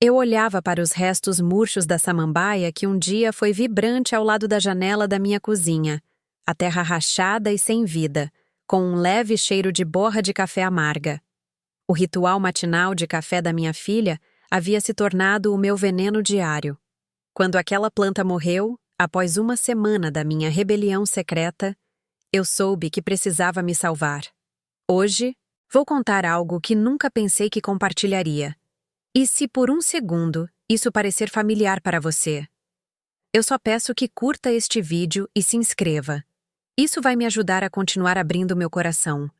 Eu olhava para os restos murchos da samambaia que um dia foi vibrante ao lado da janela da minha cozinha, a terra rachada e sem vida, com um leve cheiro de borra de café amarga. O ritual matinal de café da minha filha havia se tornado o meu veneno diário. Quando aquela planta morreu, após uma semana da minha rebelião secreta, eu soube que precisava me salvar. Hoje, vou contar algo que nunca pensei que compartilharia. E se por um segundo isso parecer familiar para você? Eu só peço que curta este vídeo e se inscreva. Isso vai me ajudar a continuar abrindo meu coração.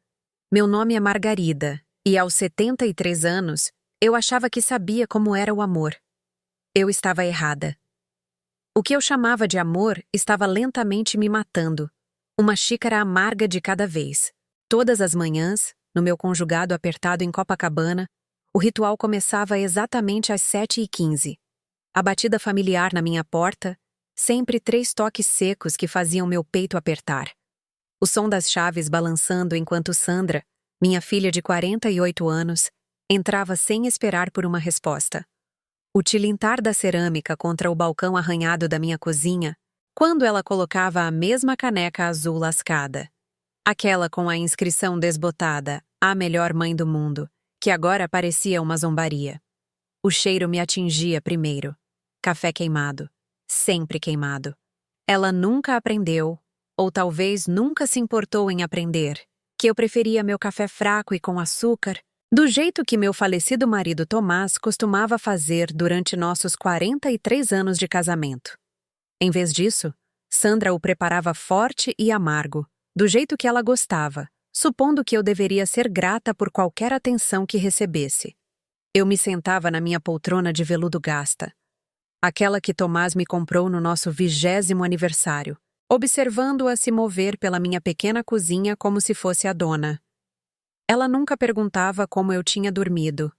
Meu nome é Margarida, e aos 73 anos, eu achava que sabia como era o amor. Eu estava errada. O que eu chamava de amor estava lentamente me matando. Uma xícara amarga de cada vez. Todas as manhãs, no meu conjugado apertado em Copacabana, o ritual começava exatamente às 7h15. A batida familiar na minha porta, sempre 3 toques secos que faziam meu peito apertar. O som das chaves balançando enquanto Sandra, minha filha de 48 anos, entrava sem esperar por uma resposta. O tilintar da cerâmica contra o balcão arranhado da minha cozinha, quando ela colocava a mesma caneca azul lascada. Aquela com a inscrição desbotada, a melhor mãe do mundo, que agora parecia uma zombaria. O cheiro me atingia primeiro. Café queimado. Sempre queimado. Ela nunca aprendeu, ou talvez nunca se importou em aprender, que eu preferia meu café fraco e com açúcar, do jeito que meu falecido marido Tomás costumava fazer durante nossos 43 anos de casamento. Em vez disso, Sandra o preparava forte e amargo, do jeito que ela gostava, supondo que eu deveria ser grata por qualquer atenção que recebesse. Eu me sentava na minha poltrona de veludo gasta, aquela que Tomás me comprou no nosso 20º aniversário, observando-a se mover pela minha pequena cozinha como se fosse a dona. Ela nunca perguntava como eu tinha dormido.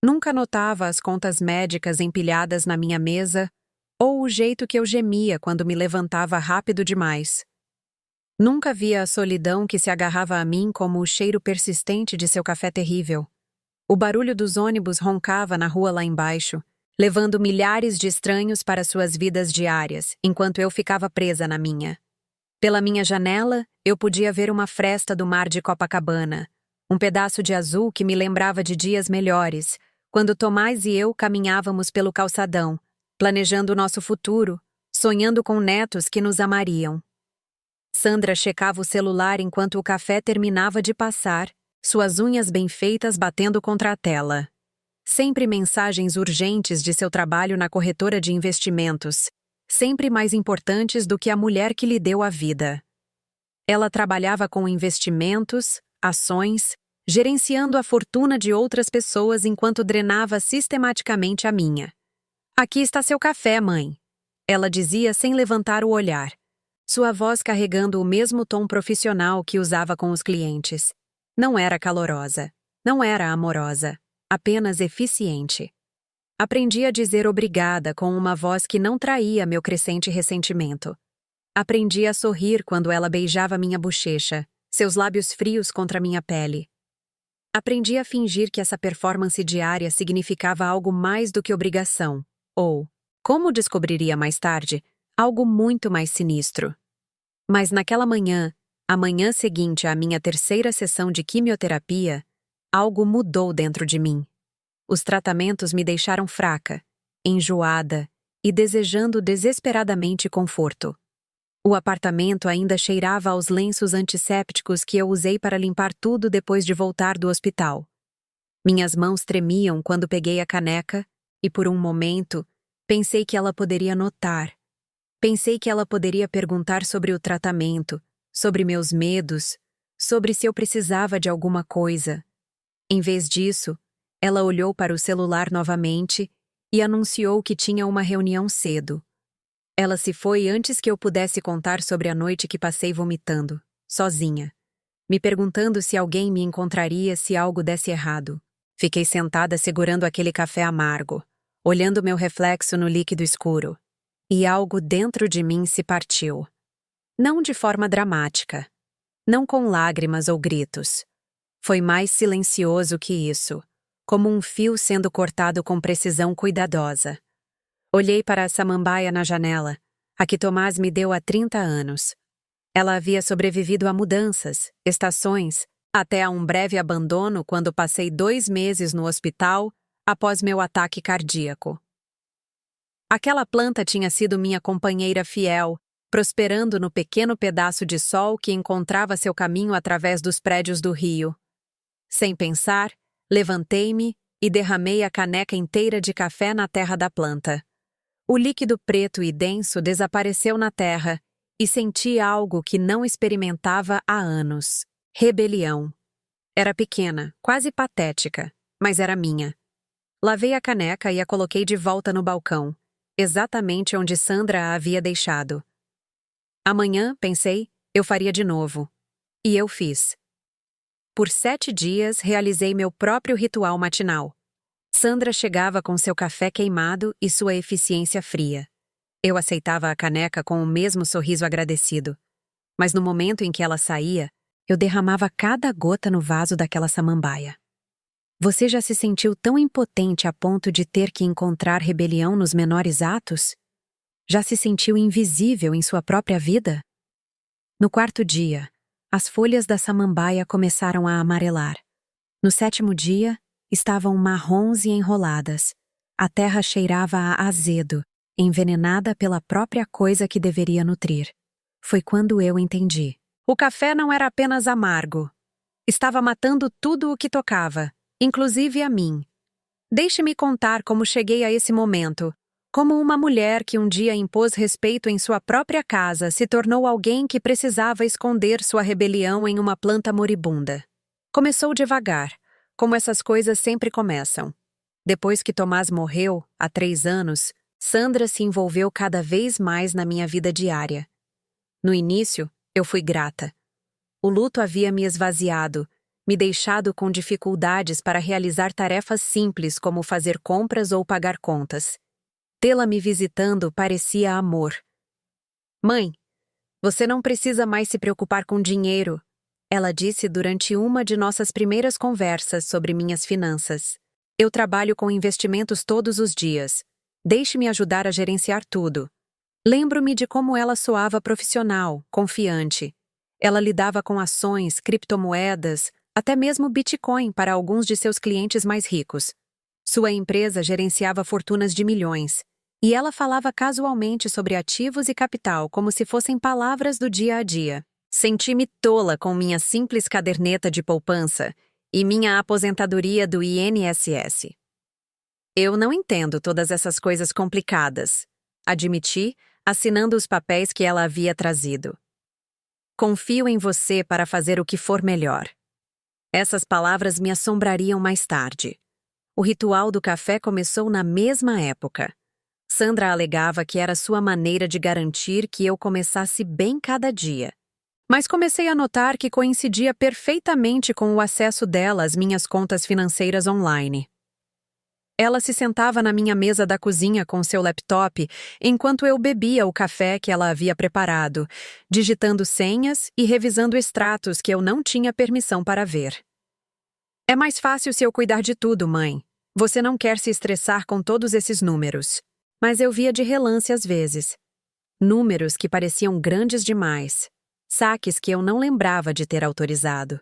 Nunca notava as contas médicas empilhadas na minha mesa ou o jeito que eu gemia quando me levantava rápido demais. Nunca via a solidão que se agarrava a mim como o cheiro persistente de seu café terrível. O barulho dos ônibus roncava na rua lá embaixo, levando milhares de estranhos para suas vidas diárias, enquanto eu ficava presa na minha. Pela minha janela, eu podia ver uma fresta do mar de Copacabana, um pedaço de azul que me lembrava de dias melhores, quando Tomás e eu caminhávamos pelo calçadão, planejando o nosso futuro, sonhando com netos que nos amariam. Sandra checava o celular enquanto o café terminava de passar, suas unhas bem feitas batendo contra a tela. Sempre mensagens urgentes de seu trabalho na corretora de investimentos, sempre mais importantes do que a mulher que lhe deu a vida. Ela trabalhava com investimentos, ações, gerenciando a fortuna de outras pessoas enquanto drenava sistematicamente a minha. "Aqui está seu café, mãe", ela dizia sem levantar o olhar, sua voz carregando o mesmo tom profissional que usava com os clientes. Não era calorosa, não era amorosa, apenas eficiente. Aprendi a dizer obrigada com uma voz que não traía meu crescente ressentimento. Aprendi a sorrir quando ela beijava minha bochecha, seus lábios frios contra minha pele. Aprendi a fingir que essa performance diária significava algo mais do que obrigação, ou, como descobriria mais tarde, algo muito mais sinistro. Mas naquela manhã, a manhã seguinte à minha 3ª sessão de quimioterapia, algo mudou dentro de mim. Os tratamentos me deixaram fraca, enjoada e desejando desesperadamente conforto. O apartamento ainda cheirava aos lenços antissépticos que eu usei para limpar tudo depois de voltar do hospital. Minhas mãos tremiam quando peguei a caneca e, por um momento, pensei que ela poderia notar. Pensei que ela poderia perguntar sobre o tratamento, sobre meus medos, sobre se eu precisava de alguma coisa. Em vez disso, ela olhou para o celular novamente e anunciou que tinha uma reunião cedo. Ela se foi antes que eu pudesse contar sobre a noite que passei vomitando, sozinha, me perguntando se alguém me encontraria se algo desse errado. Fiquei sentada segurando aquele café amargo, olhando meu reflexo no líquido escuro, e algo dentro de mim se partiu. Não de forma dramática, não com lágrimas ou gritos. Foi mais silencioso que isso, como um fio sendo cortado com precisão cuidadosa. Olhei para a samambaia na janela, a que Tomás me deu há 30 anos. Ela havia sobrevivido a mudanças, estações, até a um breve abandono quando passei 2 meses no hospital após meu ataque cardíaco. Aquela planta tinha sido minha companheira fiel, prosperando no pequeno pedaço de sol que encontrava seu caminho através dos prédios do rio. Sem pensar, levantei-me e derramei a caneca inteira de café na terra da planta. O líquido preto e denso desapareceu na terra e senti algo que não experimentava há anos: rebelião. Era pequena, quase patética, mas era minha. Lavei a caneca e a coloquei de volta no balcão, exatamente onde Sandra a havia deixado. Amanhã, pensei, eu faria de novo. E eu fiz. Por 7 dias, realizei meu próprio ritual matinal. Sandra chegava com seu café queimado e sua eficiência fria. Eu aceitava a caneca com o mesmo sorriso agradecido. Mas no momento em que ela saía, eu derramava cada gota no vaso daquela samambaia. Você já se sentiu tão impotente a ponto de ter que encontrar rebelião nos menores atos? Já se sentiu invisível em sua própria vida? No 4º dia, as folhas da samambaia começaram a amarelar. No 7º dia, estavam marrons e enroladas. A terra cheirava a azedo, envenenada pela própria coisa que deveria nutrir. Foi quando eu entendi. O café não era apenas amargo. Estava matando tudo o que tocava, inclusive a mim. Deixe-me contar como cheguei a esse momento. Como uma mulher que um dia impôs respeito em sua própria casa se tornou alguém que precisava esconder sua rebelião em uma planta moribunda. Começou devagar, como essas coisas sempre começam. Depois que Tomás morreu, há 3 anos, Sandra se envolveu cada vez mais na minha vida diária. No início, eu fui grata. O luto havia me esvaziado, me deixado com dificuldades para realizar tarefas simples como fazer compras ou pagar contas. Tê-la me visitando parecia amor. Mãe, você não precisa mais se preocupar com dinheiro, ela disse durante uma de nossas primeiras conversas sobre minhas finanças. Eu trabalho com investimentos todos os dias. Deixe-me ajudar a gerenciar tudo. Lembro-me de como ela soava profissional, confiante. Ela lidava com ações, criptomoedas, até mesmo Bitcoin para alguns de seus clientes mais ricos. Sua empresa gerenciava fortunas de milhões. E ela falava casualmente sobre ativos e capital como se fossem palavras do dia a dia. Senti-me tola com minha simples caderneta de poupança e minha aposentadoria do INSS. Eu não entendo todas essas coisas complicadas, admiti, assinando os papéis que ela havia trazido. Confio em você para fazer o que for melhor. Essas palavras me assombrariam mais tarde. O ritual do café começou na mesma época. Sandra alegava que era sua maneira de garantir que eu começasse bem cada dia. Mas comecei a notar que coincidia perfeitamente com o acesso dela às minhas contas financeiras online. Ela se sentava na minha mesa da cozinha com seu laptop enquanto eu bebia o café que ela havia preparado, digitando senhas e revisando extratos que eu não tinha permissão para ver. É mais fácil se eu cuidar de tudo, mãe. Você não quer se estressar com todos esses números. Mas eu via de relance às vezes. Números que pareciam grandes demais. Saques que eu não lembrava de ter autorizado.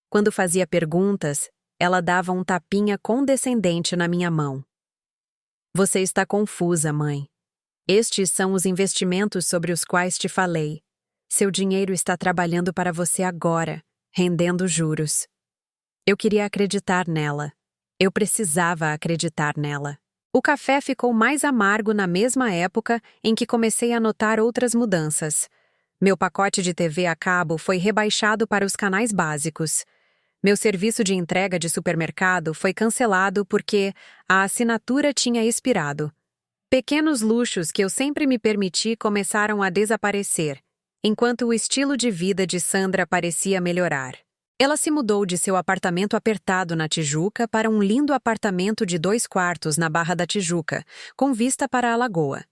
Quando fazia perguntas, ela dava um tapinha condescendente na minha mão. Você está confusa, mãe. Estes são os investimentos sobre os quais te falei. Seu dinheiro está trabalhando para você agora, rendendo juros. Eu queria acreditar nela. Eu precisava acreditar nela. O café ficou mais amargo na mesma época em que comecei a notar outras mudanças. Meu pacote de TV a cabo foi rebaixado para os canais básicos. Meu serviço de entrega de supermercado foi cancelado porque a assinatura tinha expirado. Pequenos luxos que eu sempre me permiti começaram a desaparecer, enquanto o estilo de vida de Sandra parecia melhorar. Ela se mudou de seu apartamento apertado na Tijuca para um lindo apartamento de 2 quartos na Barra da Tijuca, com vista para a lagoa.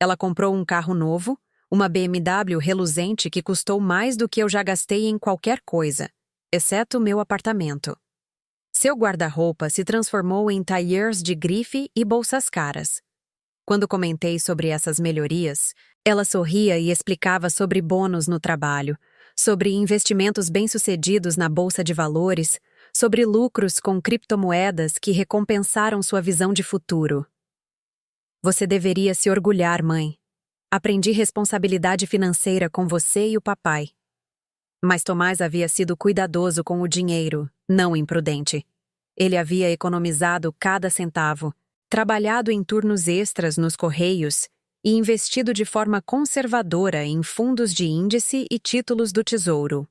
Ela comprou um carro novo, uma BMW reluzente que custou mais do que eu já gastei em qualquer coisa, exceto meu apartamento. Seu guarda-roupa se transformou em tailleurs de grife e bolsas caras. Quando comentei sobre essas melhorias, ela sorria e explicava sobre bônus no trabalho, sobre investimentos bem-sucedidos na bolsa de valores, sobre lucros com criptomoedas que recompensaram sua visão de futuro. Você deveria se orgulhar, mãe. Aprendi responsabilidade financeira com você e o papai. Mas Tomás havia sido cuidadoso com o dinheiro, não imprudente. Ele havia economizado cada centavo, trabalhado em turnos extras nos correios e investido de forma conservadora em fundos de índice e títulos do Tesouro.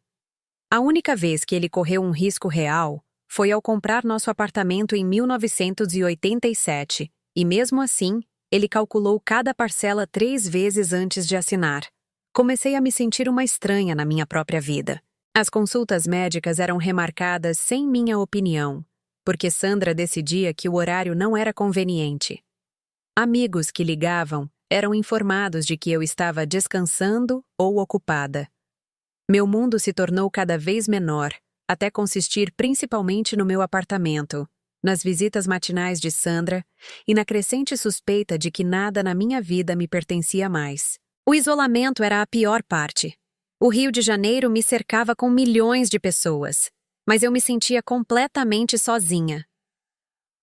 A única vez que ele correu um risco real foi ao comprar nosso apartamento em 1987, e mesmo assim, ele calculou cada parcela 3 vezes antes de assinar. Comecei a me sentir uma estranha na minha própria vida. As consultas médicas eram remarcadas sem minha opinião, porque Sandra decidia que o horário não era conveniente. Amigos que ligavam eram informados de que eu estava descansando ou ocupada. Meu mundo se tornou cada vez menor, até consistir principalmente no meu apartamento, nas visitas matinais de Sandra e na crescente suspeita de que nada na minha vida me pertencia mais. O isolamento era a pior parte. O Rio de Janeiro me cercava com milhões de pessoas, mas eu me sentia completamente sozinha.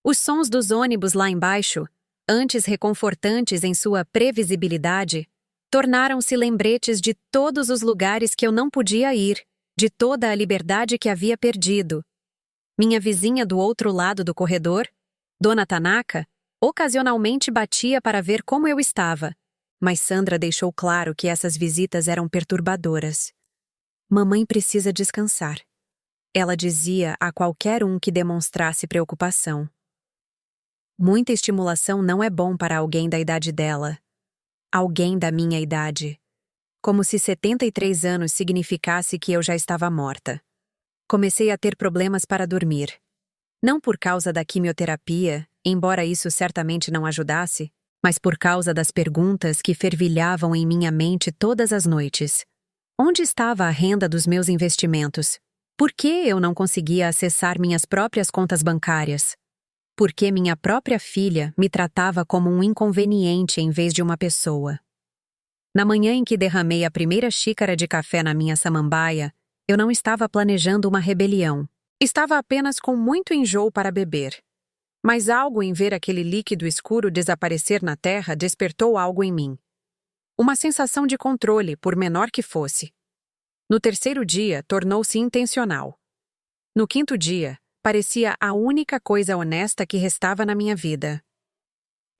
Os sons dos ônibus lá embaixo, antes reconfortantes em sua previsibilidade, tornaram-se lembretes de todos os lugares que eu não podia ir, de toda a liberdade que havia perdido. Minha vizinha do outro lado do corredor, Dona Tanaka, ocasionalmente batia para ver como eu estava, mas Sandra deixou claro que essas visitas eram perturbadoras. Mamãe precisa descansar. Ela dizia a qualquer um que demonstrasse preocupação. Muita estimulação não é bom para alguém da idade dela. Alguém da minha idade. Como se 73 anos significasse que eu já estava morta. Comecei a ter problemas para dormir. Não por causa da quimioterapia, embora isso certamente não ajudasse, mas por causa das perguntas que fervilhavam em minha mente todas as noites. Onde estava a renda dos meus investimentos? Por que eu não conseguia acessar minhas próprias contas bancárias? Por que minha própria filha me tratava como um inconveniente em vez de uma pessoa? Na manhã em que derramei a primeira xícara de café na minha samambaia, eu não estava planejando uma rebelião. Estava apenas com muito enjoo para beber. Mas algo em ver aquele líquido escuro desaparecer na terra despertou algo em mim. Uma sensação de controle, por menor que fosse. No terceiro dia, tornou-se intencional. No quinto dia, parecia a única coisa honesta que restava na minha vida.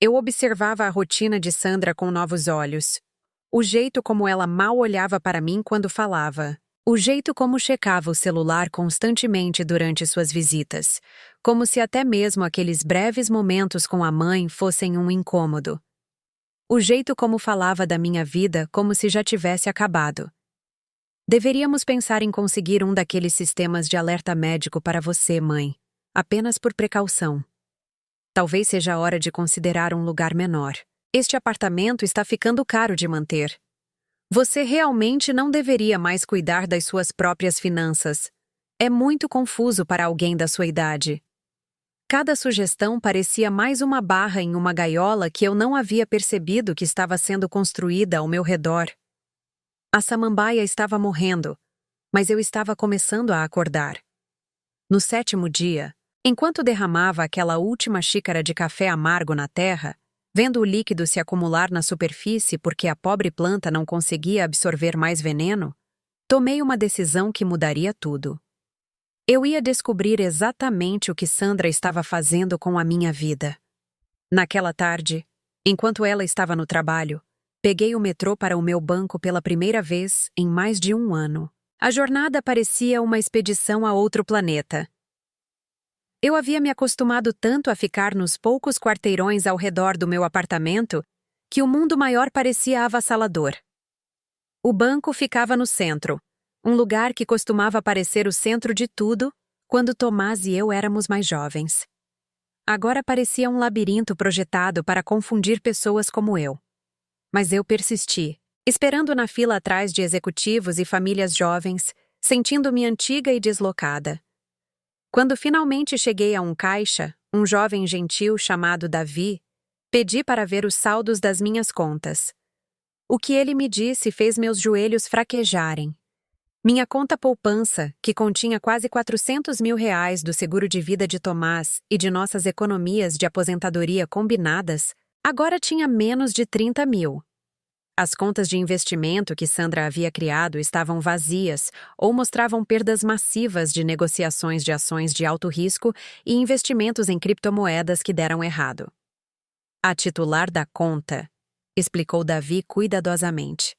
Eu observava a rotina de Sandra com novos olhos. O jeito como ela mal olhava para mim quando falava. O jeito como checava o celular constantemente durante suas visitas, como se até mesmo aqueles breves momentos com a mãe fossem um incômodo. O jeito como falava da minha vida como se já tivesse acabado. Deveríamos pensar em conseguir um daqueles sistemas de alerta médico para você, mãe, apenas por precaução. Talvez seja a hora de considerar um lugar menor. Este apartamento está ficando caro de manter. Você realmente não deveria mais cuidar das suas próprias finanças. É muito confuso para alguém da sua idade. Cada sugestão parecia mais uma barra em uma gaiola que eu não havia percebido que estava sendo construída ao meu redor. A samambaia estava morrendo, mas eu estava começando a acordar. No 7º dia, enquanto derramava aquela última xícara de café amargo na terra, vendo o líquido se acumular na superfície porque a pobre planta não conseguia absorver mais veneno, tomei uma decisão que mudaria tudo. Eu ia descobrir exatamente o que Sandra estava fazendo com a minha vida. Naquela tarde, enquanto ela estava no trabalho, peguei o metrô para o meu banco pela primeira vez em mais de 1 ano. A jornada parecia uma expedição a outro planeta. Eu havia me acostumado tanto a ficar nos poucos quarteirões ao redor do meu apartamento que o mundo maior parecia avassalador. O banco ficava no centro, um lugar que costumava parecer o centro de tudo quando Tomás e eu éramos mais jovens. Agora parecia um labirinto projetado para confundir pessoas como eu. Mas eu persisti, esperando na fila atrás de executivos e famílias jovens, sentindo-me antiga e deslocada. Quando finalmente cheguei a um caixa, um jovem gentil chamado Davi, pedi para ver os saldos das minhas contas. O que ele me disse fez meus joelhos fraquejarem. Minha conta poupança, que continha quase R$ 400.000 do seguro de vida de Tomás e de nossas economias de aposentadoria combinadas, agora tinha menos de 30 mil. As contas de investimento que Sandra havia criado estavam vazias ou mostravam perdas massivas de negociações de ações de alto risco e investimentos em criptomoedas que deram errado. A titular da conta, explicou Davi cuidadosamente,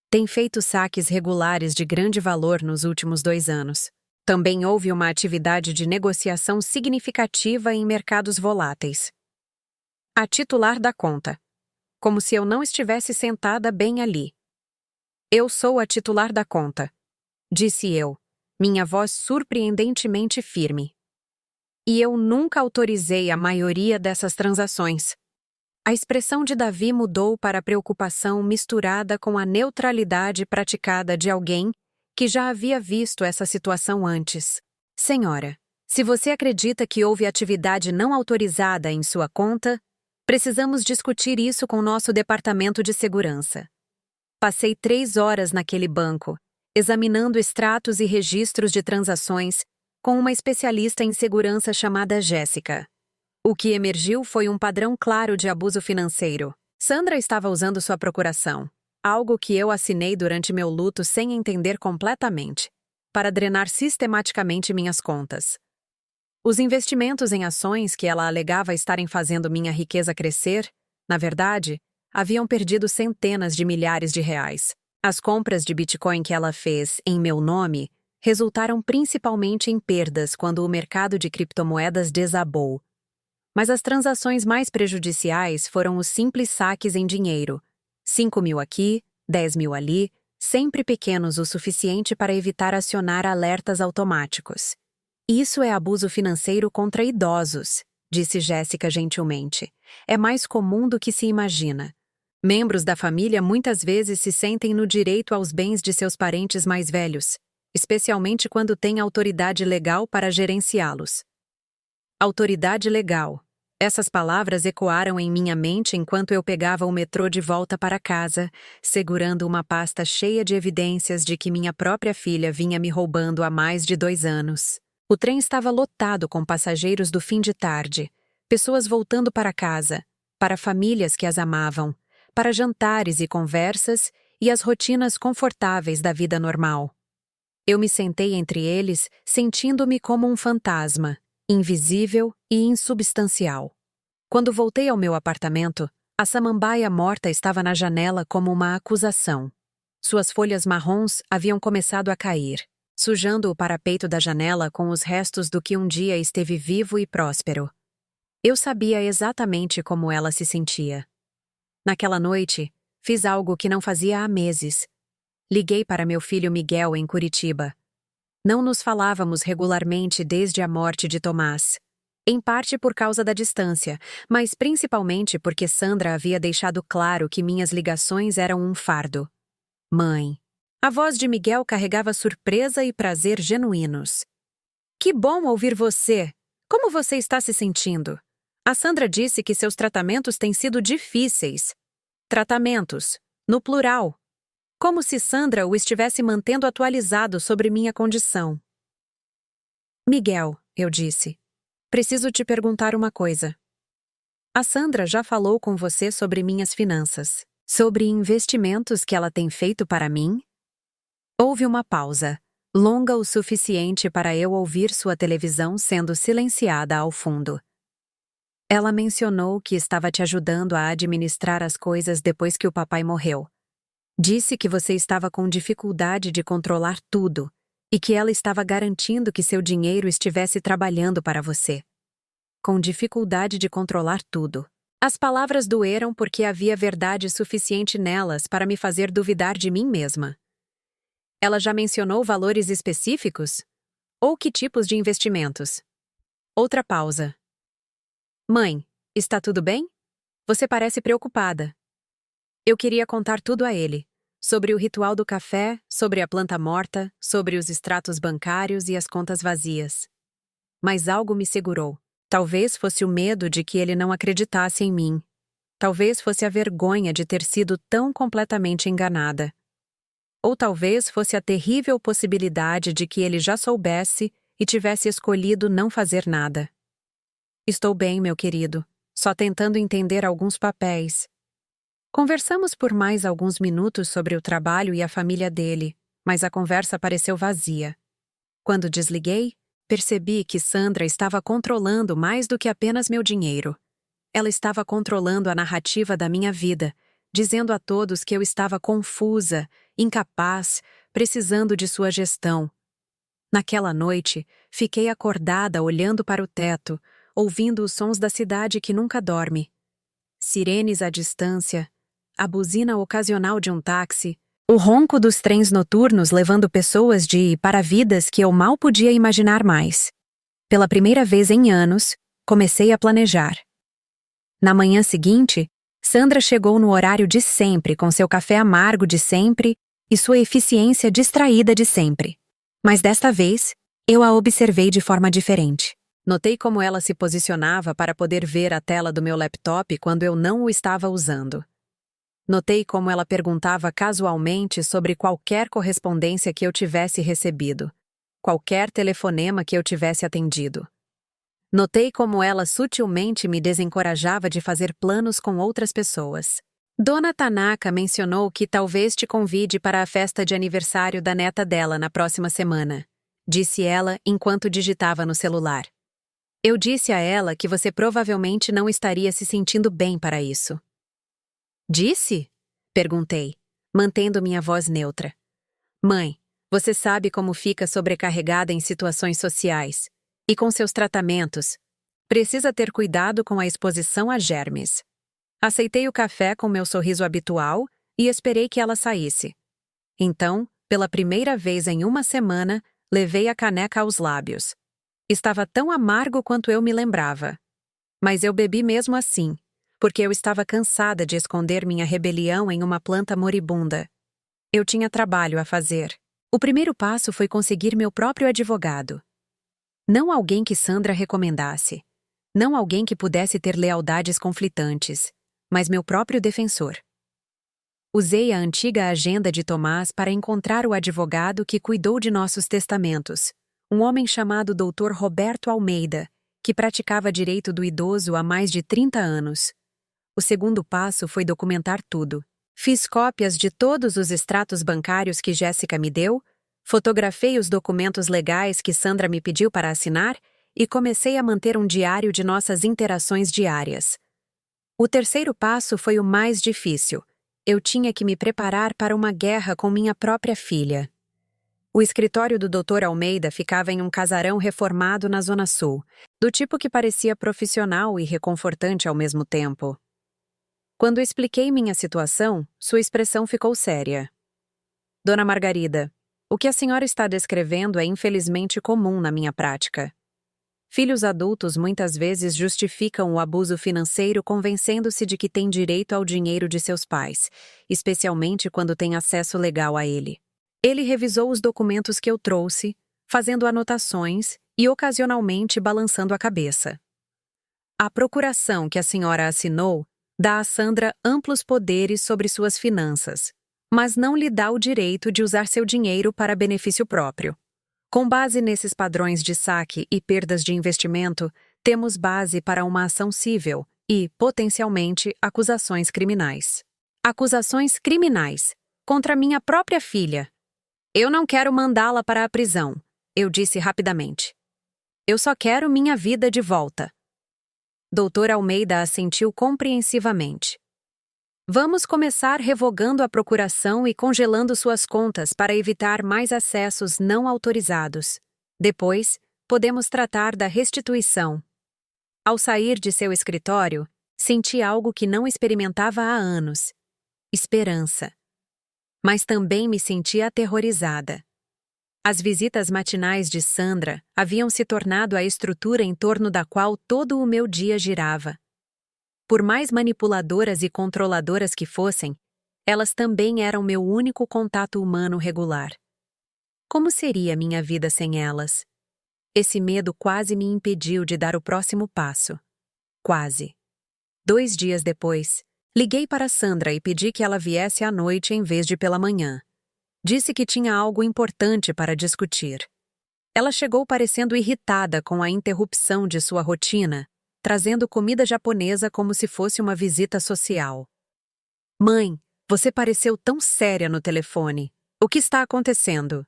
tem feito saques regulares de grande valor nos últimos 2 anos. Também houve uma atividade de negociação significativa em mercados voláteis. A titular da conta, como se eu não estivesse sentada bem ali. Eu sou a titular da conta, disse eu, minha voz surpreendentemente firme. E eu nunca autorizei a maioria dessas transações. A expressão de Davi mudou para preocupação misturada com a neutralidade praticada de alguém que já havia visto essa situação antes. Senhora, se você acredita que houve atividade não autorizada em sua conta, precisamos discutir isso com nosso departamento de segurança. Passei 3 horas naquele banco, examinando extratos e registros de transações com uma especialista em segurança chamada Jéssica. O que emergiu foi um padrão claro de abuso financeiro. Sandra estava usando sua procuração, algo que eu assinei durante meu luto sem entender completamente, para drenar sistematicamente minhas contas. Os investimentos em ações que ela alegava estarem fazendo minha riqueza crescer, na verdade, haviam perdido centenas de milhares de reais. As compras de Bitcoin que ela fez em meu nome resultaram principalmente em perdas quando o mercado de criptomoedas desabou. Mas as transações mais prejudiciais foram os simples saques em dinheiro. 5 mil aqui, 10 mil ali, sempre pequenos o suficiente para evitar acionar alertas automáticos. Isso é abuso financeiro contra idosos, disse Jéssica gentilmente. É mais comum do que se imagina. Membros da família muitas vezes se sentem no direito aos bens de seus parentes mais velhos, especialmente quando têm autoridade legal para gerenciá-los. Autoridade legal. Essas palavras ecoaram em minha mente enquanto eu pegava o metrô de volta para casa, segurando uma pasta cheia de evidências de que minha própria filha vinha me roubando há mais de 2 anos. O trem estava lotado com passageiros do fim de tarde, pessoas voltando para casa, para famílias que as amavam, para jantares e conversas e as rotinas confortáveis da vida normal. Eu me sentei entre eles, sentindo-me como um fantasma, invisível e insubstancial. Quando voltei ao meu apartamento, a samambaia morta estava na janela como uma acusação. Suas folhas marrons haviam começado a cair, sujando o parapeito da janela com os restos do que um dia esteve vivo e próspero. Eu sabia exatamente como ela se sentia. Naquela noite, fiz algo que não fazia há meses. Liguei para meu filho Miguel em Curitiba. Não nos falávamos regularmente desde a morte de Tomás. Em parte por causa da distância, mas principalmente porque Sandra havia deixado claro que minhas ligações eram um fardo. Mãe. A voz de Miguel carregava surpresa e prazer genuínos. Que bom ouvir você! Como você está se sentindo? A Sandra disse que seus tratamentos têm sido difíceis. Tratamentos, no plural. Como se Sandra o estivesse mantendo atualizado sobre minha condição. Miguel, eu disse, preciso te perguntar uma coisa. A Sandra já falou com você sobre minhas finanças, sobre investimentos que ela tem feito para mim? Houve uma pausa, longa o suficiente para eu ouvir sua televisão sendo silenciada ao fundo. Ela mencionou que estava te ajudando a administrar as coisas depois que o papai morreu. Disse que você estava com dificuldade de controlar tudo e que ela estava garantindo que seu dinheiro estivesse trabalhando para você. Com dificuldade de controlar tudo. As palavras doeram porque havia verdade suficiente nelas para me fazer duvidar de mim mesma. Ela já mencionou valores específicos? Ou que tipos de investimentos? Outra pausa. Mãe, está tudo bem? Você parece preocupada. Eu queria contar tudo a ele. Sobre o ritual do café, sobre a planta morta, sobre os extratos bancários e as contas vazias. mas algo me segurou. Talvez fosse o medo de que ele não acreditasse em mim. Talvez fosse a vergonha de ter sido tão completamente enganada. Ou talvez fosse a terrível possibilidade de que ele já soubesse e tivesse escolhido não fazer nada. Estou bem, meu querido, só tentando entender alguns papéis. Conversamos por mais alguns minutos sobre o trabalho e a família dele, mas a conversa pareceu vazia. Quando desliguei, percebi que Sandra estava controlando mais do que apenas meu dinheiro. Ela estava controlando a narrativa da minha vida, dizendo a todos que eu estava confusa, incapaz, precisando de sua gestão. Naquela noite, fiquei acordada olhando para o teto, ouvindo os sons da cidade que nunca dorme. Sirenes à distância, a buzina ocasional de um táxi, o ronco dos trens noturnos levando pessoas de e para vidas que eu mal podia imaginar mais. Pela primeira vez em anos, comecei a planejar. Na manhã seguinte, Sandra chegou no horário de sempre, com seu café amargo de sempre e sua eficiência distraída de sempre. Mas desta vez, eu a observei de forma diferente. Notei como ela se posicionava para poder ver a tela do meu laptop quando eu não o estava usando. Notei como ela perguntava casualmente sobre qualquer correspondência que eu tivesse recebido, qualquer telefonema que eu tivesse atendido. Notei como ela sutilmente me desencorajava de fazer planos com outras pessoas. Dona Tanaka mencionou que talvez te convide para a festa de aniversário da neta dela na próxima semana, disse ela enquanto digitava no celular. Eu disse a ela que você provavelmente não estaria se sentindo bem para isso. Disse? Perguntei, mantendo minha voz neutra. Mãe, você sabe como fica sobrecarregada em situações sociais. E com seus tratamentos. Precisa ter cuidado com a exposição a germes. Aceitei o café com meu sorriso habitual e esperei que ela saísse. Então, pela primeira vez em uma semana, levei a caneca aos lábios. Estava tão amargo quanto eu me lembrava. Mas eu bebi mesmo assim, porque eu estava cansada de esconder minha rebelião em uma planta moribunda. Eu tinha trabalho a fazer. O primeiro passo foi conseguir meu próprio advogado. Não alguém que Sandra recomendasse. Não alguém que pudesse ter lealdades conflitantes, mas meu próprio defensor. Usei a antiga agenda de Tomás para encontrar o advogado que cuidou de nossos testamentos, um homem chamado Dr. Roberto Almeida, que praticava direito do idoso há mais de 30 anos. O segundo passo foi documentar tudo. Fiz cópias de todos os extratos bancários que Jéssica me deu, fotografei os documentos legais que Sandra me pediu para assinar e comecei a manter um diário de nossas interações diárias. O terceiro passo foi o mais difícil. Eu tinha que me preparar para uma guerra com minha própria filha. O escritório do Dr. Almeida ficava em um casarão reformado na Zona Sul, do tipo que parecia profissional e reconfortante ao mesmo tempo. Quando expliquei minha situação, sua expressão ficou séria. Dona Margarida, o que a senhora está descrevendo é infelizmente comum na minha prática. Filhos adultos muitas vezes justificam o abuso financeiro convencendo-se de que têm direito ao dinheiro de seus pais, especialmente quando têm acesso legal a ele. Ele revisou os documentos que eu trouxe, fazendo anotações e ocasionalmente balançando a cabeça. A procuração que a senhora assinou dá a Sandra amplos poderes sobre suas finanças, mas não lhe dá o direito de usar seu dinheiro para benefício próprio. Com base nesses padrões de saque e perdas de investimento, temos base para uma ação civil e, potencialmente, acusações criminais. Acusações criminais contra minha própria filha. Eu não quero mandá-la para a prisão, eu disse rapidamente. Eu só quero minha vida de volta. Dr. Almeida assentiu compreensivamente. Vamos começar revogando a procuração e congelando suas contas para evitar mais acessos não autorizados. Depois, podemos tratar da restituição. Ao sair de seu escritório, senti algo que não experimentava há anos: esperança. Mas também me senti aterrorizada. As visitas matinais de Sandra haviam se tornado a estrutura em torno da qual todo o meu dia girava. Por mais manipuladoras e controladoras que fossem, elas também eram meu único contato humano regular. Como seria minha vida sem elas? Esse medo quase me impediu de dar o próximo passo. Quase. 2 dias depois, liguei para Sandra e pedi que ela viesse à noite em vez de pela manhã. Disse que tinha algo importante para discutir. Ela chegou parecendo irritada com a interrupção de sua rotina, trazendo comida japonesa como se fosse uma visita social. Mãe, você pareceu tão séria no telefone. O que está acontecendo?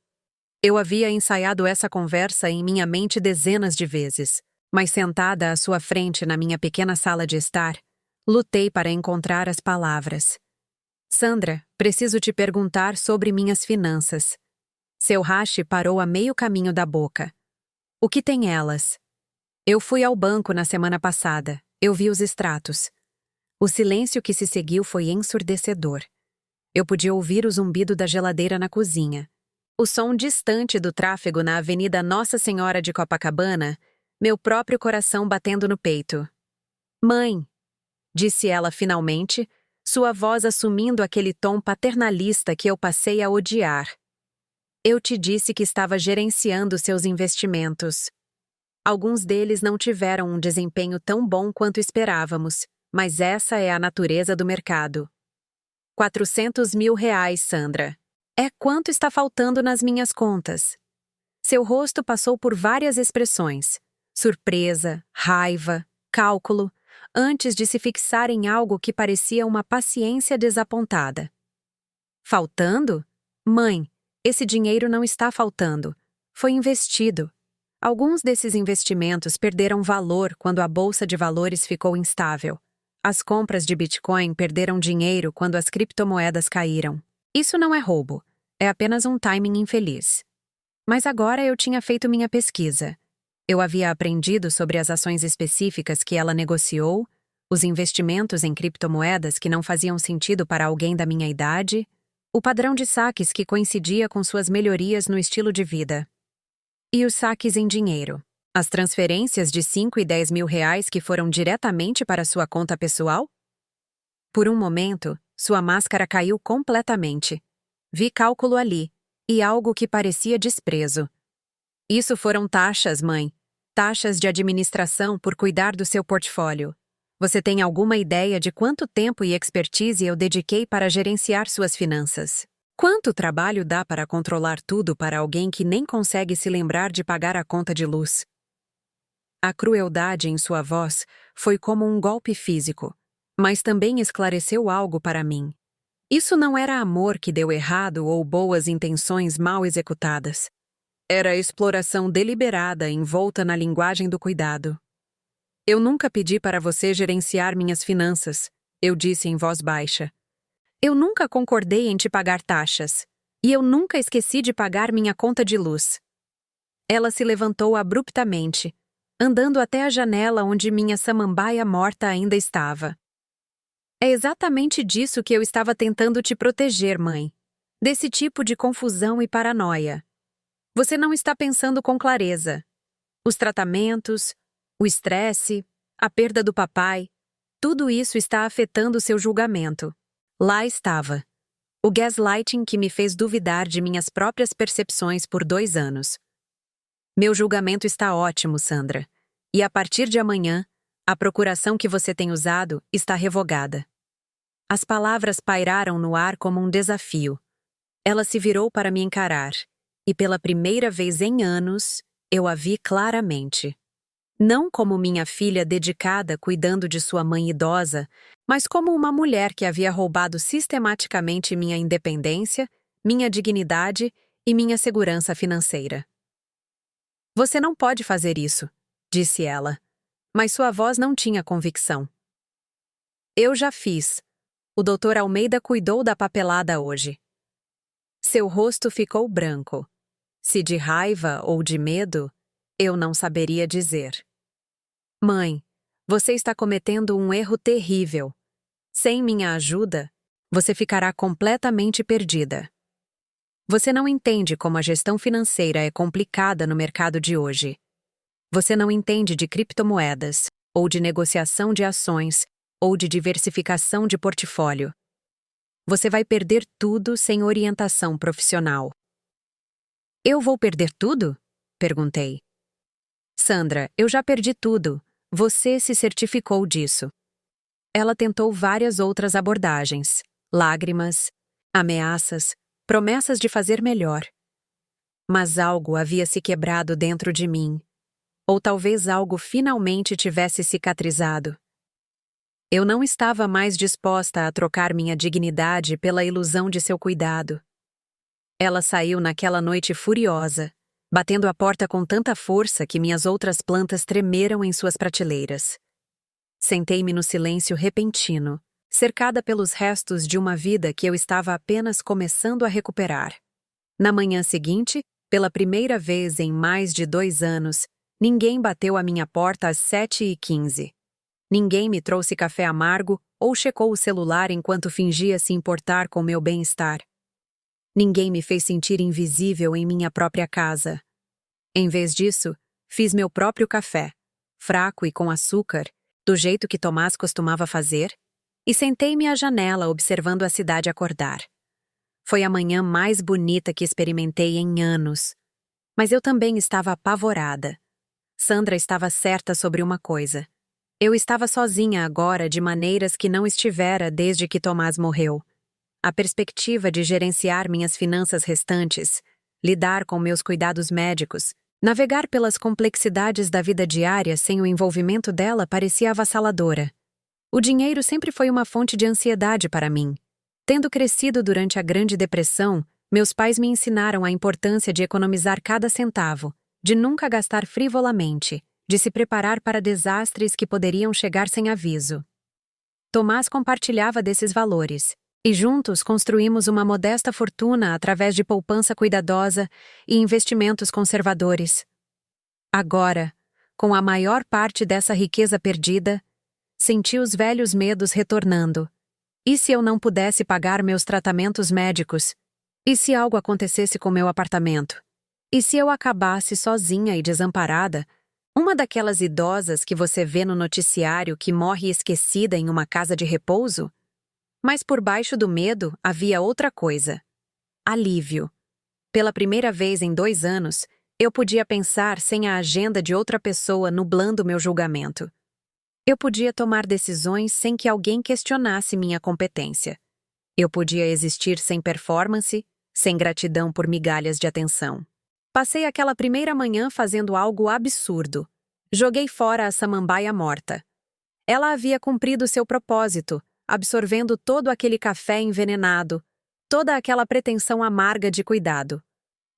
Eu havia ensaiado essa conversa em minha mente dezenas de vezes, mas sentada à sua frente na minha pequena sala de estar, lutei para encontrar as palavras. Sandra, preciso te perguntar sobre minhas finanças. Seu hashi parou a meio caminho da boca. O que tem elas? Eu fui ao banco na semana passada. Eu vi os extratos. O silêncio que se seguiu foi ensurdecedor. Eu podia ouvir o zumbido da geladeira na cozinha. O som distante do tráfego na Avenida Nossa Senhora de Copacabana, meu próprio coração batendo no peito. Mãe, disse ela finalmente, sua voz assumindo aquele tom paternalista que eu passei a odiar. Eu te disse que estava gerenciando seus investimentos. Alguns deles não tiveram um desempenho tão bom quanto esperávamos, mas essa é a natureza do mercado. 400 mil reais, Sandra. É quanto está faltando nas minhas contas. Seu rosto passou por várias expressões. Surpresa, raiva, cálculo, antes de se fixar em algo que parecia uma paciência desapontada. Faltando? Mãe, esse dinheiro não está faltando. Foi investido. Alguns desses investimentos perderam valor quando a bolsa de valores ficou instável. As compras de Bitcoin perderam dinheiro quando as criptomoedas caíram. Isso não é roubo, é apenas um timing infeliz. Mas agora eu tinha feito minha pesquisa. Eu havia aprendido sobre as ações específicas que ela negociou, os investimentos em criptomoedas que não faziam sentido para alguém da minha idade, o padrão de saques que coincidia com suas melhorias no estilo de vida. E os saques em dinheiro. As transferências de 5 e 10 mil reais que foram diretamente para sua conta pessoal? Por um momento, sua máscara caiu completamente. Vi cálculo ali, e algo que parecia desprezo. Isso foram taxas, mãe. Taxas de administração por cuidar do seu portfólio. Você tem alguma ideia de quanto tempo e expertise eu dediquei para gerenciar suas finanças? Quanto trabalho dá para controlar tudo para alguém que nem consegue se lembrar de pagar a conta de luz? A crueldade em sua voz foi como um golpe físico, mas também esclareceu algo para mim. Isso não era amor que deu errado ou boas intenções mal executadas. Era exploração deliberada envolta na linguagem do cuidado. Eu nunca pedi para você gerenciar minhas finanças, eu disse em voz baixa. Eu nunca concordei em te pagar taxas, e eu nunca esqueci de pagar minha conta de luz. Ela se levantou abruptamente, andando até a janela onde minha samambaia morta ainda estava. É exatamente disso que eu estava tentando te proteger, mãe. Desse tipo de confusão e paranoia. Você não está pensando com clareza. Os tratamentos, o estresse, a perda do papai, tudo isso está afetando seu julgamento. Lá estava. O gaslighting que me fez duvidar de minhas próprias percepções por 2 anos. Meu julgamento está ótimo, Sandra. E a partir de amanhã, a procuração que você tem usado está revogada. As palavras pairaram no ar como um desafio. Ela se virou para me encarar, e pela primeira vez em anos, eu a vi claramente. Não como minha filha dedicada cuidando de sua mãe idosa, mas como uma mulher que havia roubado sistematicamente minha independência, minha dignidade e minha segurança financeira. Você não pode fazer isso, disse ela, mas sua voz não tinha convicção. Eu já fiz. O Dr. Almeida cuidou da papelada hoje. Seu rosto ficou branco. Se de raiva ou de medo, eu não saberia dizer. Mãe, você está cometendo um erro terrível. Sem minha ajuda, você ficará completamente perdida. Você não entende como a gestão financeira é complicada no mercado de hoje. Você não entende de criptomoedas, ou de negociação de ações, ou de diversificação de portfólio. Você vai perder tudo sem orientação profissional. Eu vou perder tudo? Perguntei. Sandra, eu já perdi tudo. Você se certificou disso. Ela tentou várias outras abordagens. Lágrimas, ameaças, promessas de fazer melhor. Mas algo havia se quebrado dentro de mim. Ou talvez algo finalmente tivesse cicatrizado. Eu não estava mais disposta a trocar minha dignidade pela ilusão de seu cuidado. Ela saiu naquela noite furiosa, batendo a porta com tanta força que minhas outras plantas tremeram em suas prateleiras. Sentei-me no silêncio repentino, cercada pelos restos de uma vida que eu estava apenas começando a recuperar. Na manhã seguinte, pela primeira vez em mais de 2 anos, ninguém bateu à minha porta às 7h15. Ninguém me trouxe café amargo ou checou o celular enquanto fingia se importar com meu bem-estar. Ninguém me fez sentir invisível em minha própria casa. Em vez disso, fiz meu próprio café, fraco e com açúcar, do jeito que Tomás costumava fazer, e sentei-me à janela observando a cidade acordar. Foi a manhã mais bonita que experimentei em anos. Mas eu também estava apavorada. Sandra estava certa sobre uma coisa. Eu estava sozinha agora de maneiras que não estivera desde que Tomás morreu. A perspectiva de gerenciar minhas finanças restantes, lidar com meus cuidados médicos, navegar pelas complexidades da vida diária sem o envolvimento dela parecia avassaladora. O dinheiro sempre foi uma fonte de ansiedade para mim. Tendo crescido durante a Grande Depressão, meus pais me ensinaram a importância de economizar cada centavo, de nunca gastar frivolamente, de se preparar para desastres que poderiam chegar sem aviso. Tomás compartilhava desses valores, e juntos construímos uma modesta fortuna através de poupança cuidadosa e investimentos conservadores. Agora, com a maior parte dessa riqueza perdida, senti os velhos medos retornando. E se eu não pudesse pagar meus tratamentos médicos? E se algo acontecesse com meu apartamento? E se eu acabasse sozinha e desamparada, uma daquelas idosas que você vê no noticiário que morre esquecida em uma casa de repouso? Mas por baixo do medo havia outra coisa. Alívio. Pela primeira vez em 2 anos, eu podia pensar sem a agenda de outra pessoa nublando meu julgamento. Eu podia tomar decisões sem que alguém questionasse minha competência. Eu podia existir sem performance, sem gratidão por migalhas de atenção. Passei aquela primeira manhã fazendo algo absurdo. Joguei fora a samambaia morta. Ela havia cumprido seu propósito, absorvendo todo aquele café envenenado, toda aquela pretensão amarga de cuidado.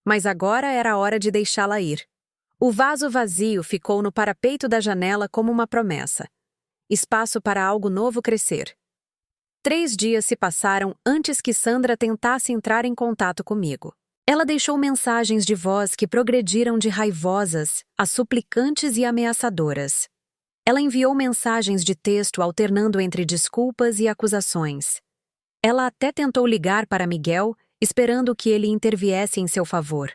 Mas agora era a hora de deixá-la ir. O vaso vazio ficou no parapeito da janela como uma promessa. Espaço para algo novo crescer. 3 dias se passaram antes que Sandra tentasse entrar em contato comigo. Ela deixou mensagens de voz que progrediram de raivosas a suplicantes e ameaçadoras. Ela enviou mensagens de texto alternando entre desculpas e acusações. Ela até tentou ligar para Miguel, esperando que ele interviesse em seu favor.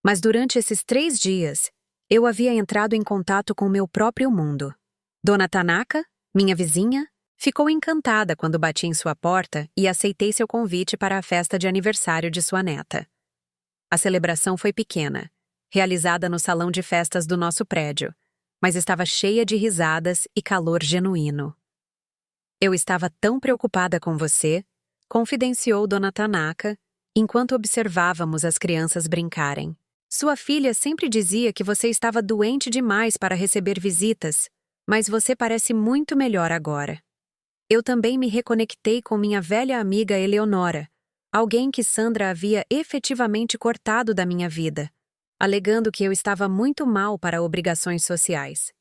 Mas durante esses 3 dias, eu havia entrado em contato com meu próprio mundo. Dona Tanaka, minha vizinha, ficou encantada quando bati em sua porta e aceitei seu convite para a festa de aniversário de sua neta. A celebração foi pequena, realizada no salão de festas do nosso prédio, mas estava cheia de risadas e calor genuíno. Eu estava tão preocupada com você, confidenciou Dona Tanaka, enquanto observávamos as crianças brincarem. Sua filha sempre dizia que você estava doente demais para receber visitas, mas você parece muito melhor agora. Eu também me reconectei com minha velha amiga Eleonora, alguém que Sandra havia efetivamente cortado da minha vida, alegando que eu estava muito mal para obrigações sociais.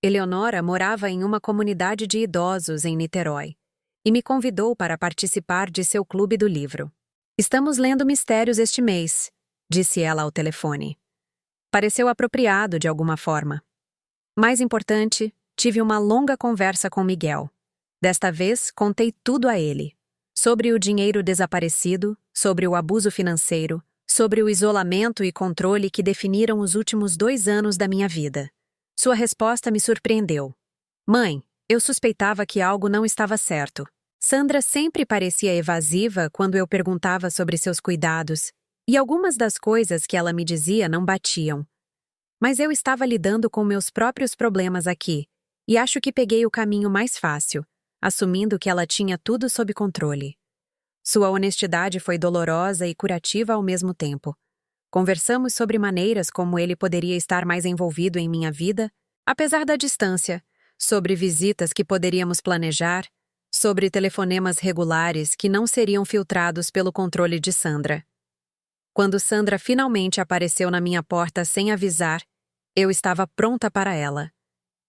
Eleonora morava em uma comunidade de idosos em Niterói e me convidou para participar de seu clube do livro. Estamos lendo Mistérios este mês, disse ela ao telefone. Pareceu apropriado de alguma forma. Mais importante, tive uma longa conversa com Miguel. Desta vez, contei tudo a ele. Sobre o dinheiro desaparecido, sobre o abuso financeiro, sobre o isolamento e controle que definiram os últimos 2 anos da minha vida. Sua resposta me surpreendeu. Mãe, eu suspeitava que algo não estava certo. Sandra sempre parecia evasiva quando eu perguntava sobre seus cuidados, e algumas das coisas que ela me dizia não batiam. Mas eu estava lidando com meus próprios problemas aqui, e acho que peguei o caminho mais fácil, assumindo que ela tinha tudo sob controle. Sua honestidade foi dolorosa e curativa ao mesmo tempo. Conversamos sobre maneiras como ele poderia estar mais envolvido em minha vida, apesar da distância, sobre visitas que poderíamos planejar, sobre telefonemas regulares que não seriam filtrados pelo controle de Sandra. Quando Sandra finalmente apareceu na minha porta sem avisar, eu estava pronta para ela.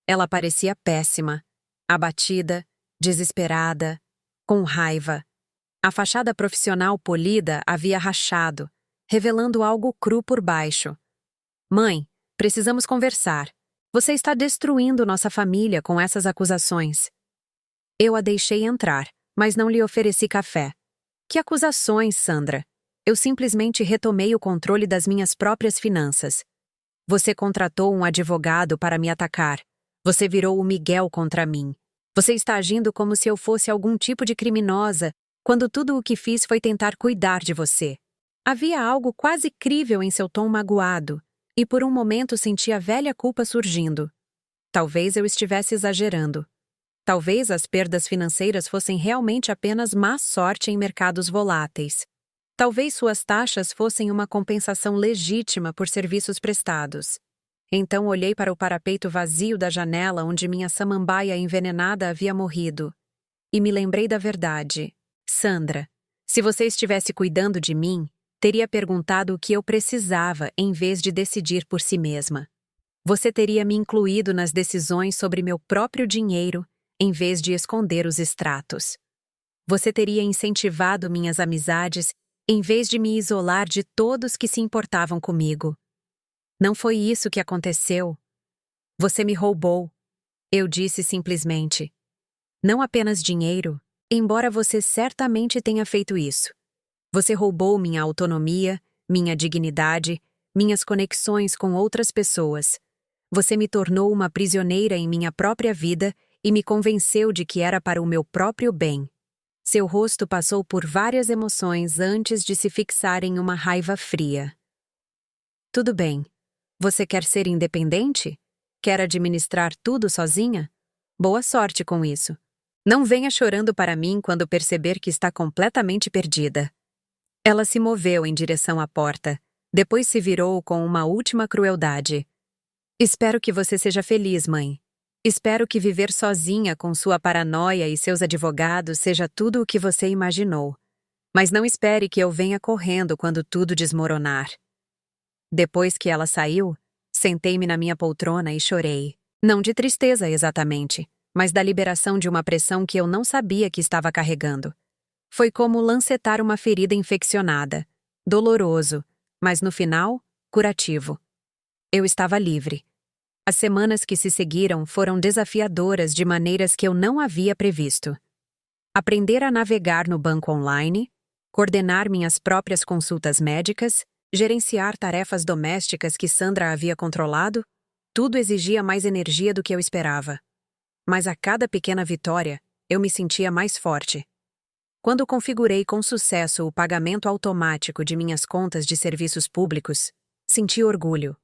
Ela parecia péssima, abatida, desesperada, com raiva. A fachada profissional polida havia rachado, revelando algo cru por baixo. Mãe, precisamos conversar. Você está destruindo nossa família com essas acusações. Eu a deixei entrar, mas não lhe ofereci café. Que acusações, Sandra? Eu simplesmente retomei o controle das minhas próprias finanças. Você contratou um advogado para me atacar. Você virou o Miguel contra mim. Você está agindo como se eu fosse algum tipo de criminosa, quando tudo o que fiz foi tentar cuidar de você. Havia algo quase crível em seu tom magoado, e por um momento senti a velha culpa surgindo. Talvez eu estivesse exagerando. Talvez as perdas financeiras fossem realmente apenas má sorte em mercados voláteis. Talvez suas taxas fossem uma compensação legítima por serviços prestados. Então olhei para o parapeito vazio da janela onde minha samambaia envenenada havia morrido. E me lembrei da verdade. Sandra, se você estivesse cuidando de mim, teria perguntado o que eu precisava em vez de decidir por si mesma. Você teria me incluído nas decisões sobre meu próprio dinheiro, em vez de esconder os extratos. Você teria incentivado minhas amizades, em vez de me isolar de todos que se importavam comigo. Não foi isso que aconteceu. Você me roubou. Eu disse simplesmente. Não apenas dinheiro, embora você certamente tenha feito isso. Você roubou minha autonomia, minha dignidade, minhas conexões com outras pessoas. Você me tornou uma prisioneira em minha própria vida e me convenceu de que era para o meu próprio bem. Seu rosto passou por várias emoções antes de se fixar em uma raiva fria. Tudo bem. Você quer ser independente? Quer administrar tudo sozinha? Boa sorte com isso. Não venha chorando para mim quando perceber que está completamente perdida. Ela se moveu em direção à porta, depois se virou com uma última crueldade. Espero que você seja feliz, mãe. Espero que viver sozinha com sua paranoia e seus advogados seja tudo o que você imaginou. Mas não espere que eu venha correndo quando tudo desmoronar. Depois que ela saiu, sentei-me na minha poltrona e chorei. Não de tristeza exatamente, mas da liberação de uma pressão que eu não sabia que estava carregando. Foi como lancetar uma ferida infeccionada. Doloroso, mas no final, curativo. Eu estava livre. As semanas que se seguiram foram desafiadoras de maneiras que eu não havia previsto. Aprender a navegar no banco online, coordenar minhas próprias consultas médicas, gerenciar tarefas domésticas que Sandra havia controlado, tudo exigia mais energia do que eu esperava. Mas a cada pequena vitória, eu me sentia mais forte. Quando configurei com sucesso o pagamento automático de minhas contas de serviços públicos, senti orgulho.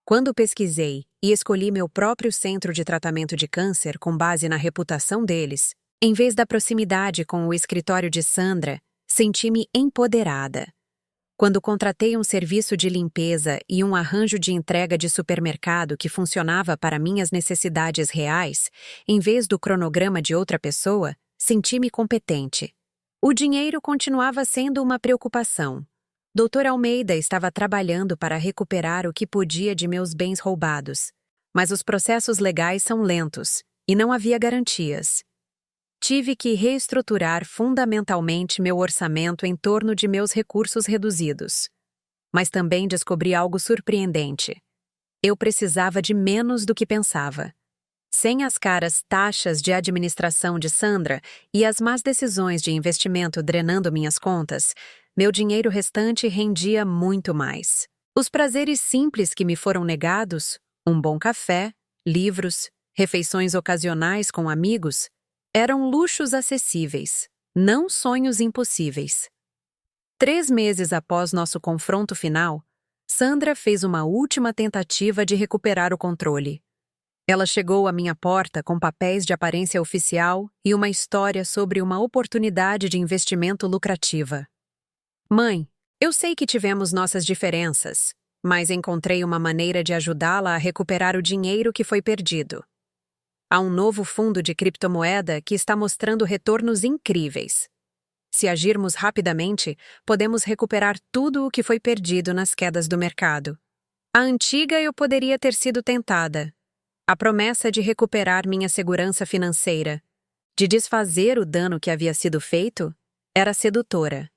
Quando pesquisei e escolhi meu próprio centro de tratamento de câncer com base na reputação deles, em vez da proximidade com o escritório de Sandra, senti-me empoderada. Quando contratei um serviço de limpeza e um arranjo de entrega de supermercado que funcionava para minhas necessidades reais, em vez do cronograma de outra pessoa, senti-me competente. O dinheiro continuava sendo uma preocupação. Dr. Almeida estava trabalhando para recuperar o que podia de meus bens roubados. Mas os processos legais são lentos, e não havia garantias. Tive que reestruturar fundamentalmente meu orçamento em torno de meus recursos reduzidos. Mas também descobri algo surpreendente. Eu precisava de menos do que pensava. Sem as caras taxas de administração de Sandra e as más decisões de investimento drenando minhas contas, meu dinheiro restante rendia muito mais. Os prazeres simples que me foram negados, um bom café, livros, refeições ocasionais com amigos, eram luxos acessíveis, não sonhos impossíveis. 3 meses após nosso confronto final, Sandra fez uma última tentativa de recuperar o controle. Ela chegou à minha porta com papéis de aparência oficial e uma história sobre uma oportunidade de investimento lucrativa. Mãe, eu sei que tivemos nossas diferenças, mas encontrei uma maneira de ajudá-la a recuperar o dinheiro que foi perdido. Há um novo fundo de criptomoeda que está mostrando retornos incríveis. Se agirmos rapidamente, podemos recuperar tudo o que foi perdido nas quedas do mercado. A antiga eu poderia ter sido tentada. A promessa de recuperar minha segurança financeira, de desfazer o dano que havia sido feito, era sedutora.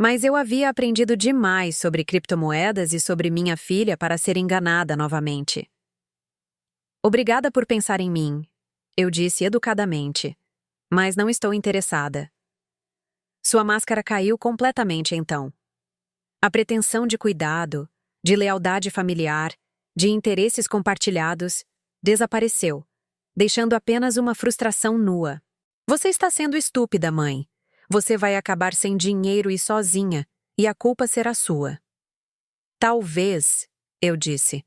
Mas eu havia aprendido demais sobre criptomoedas e sobre minha filha para ser enganada novamente. Obrigada por pensar em mim, eu disse educadamente, mas não estou interessada. Sua máscara caiu completamente então. A pretensão de cuidado, de lealdade familiar, de interesses compartilhados, desapareceu, deixando apenas uma frustração nua. Você está sendo estúpida, mãe. Você vai acabar sem dinheiro e sozinha, e a culpa será sua. Talvez, eu disse,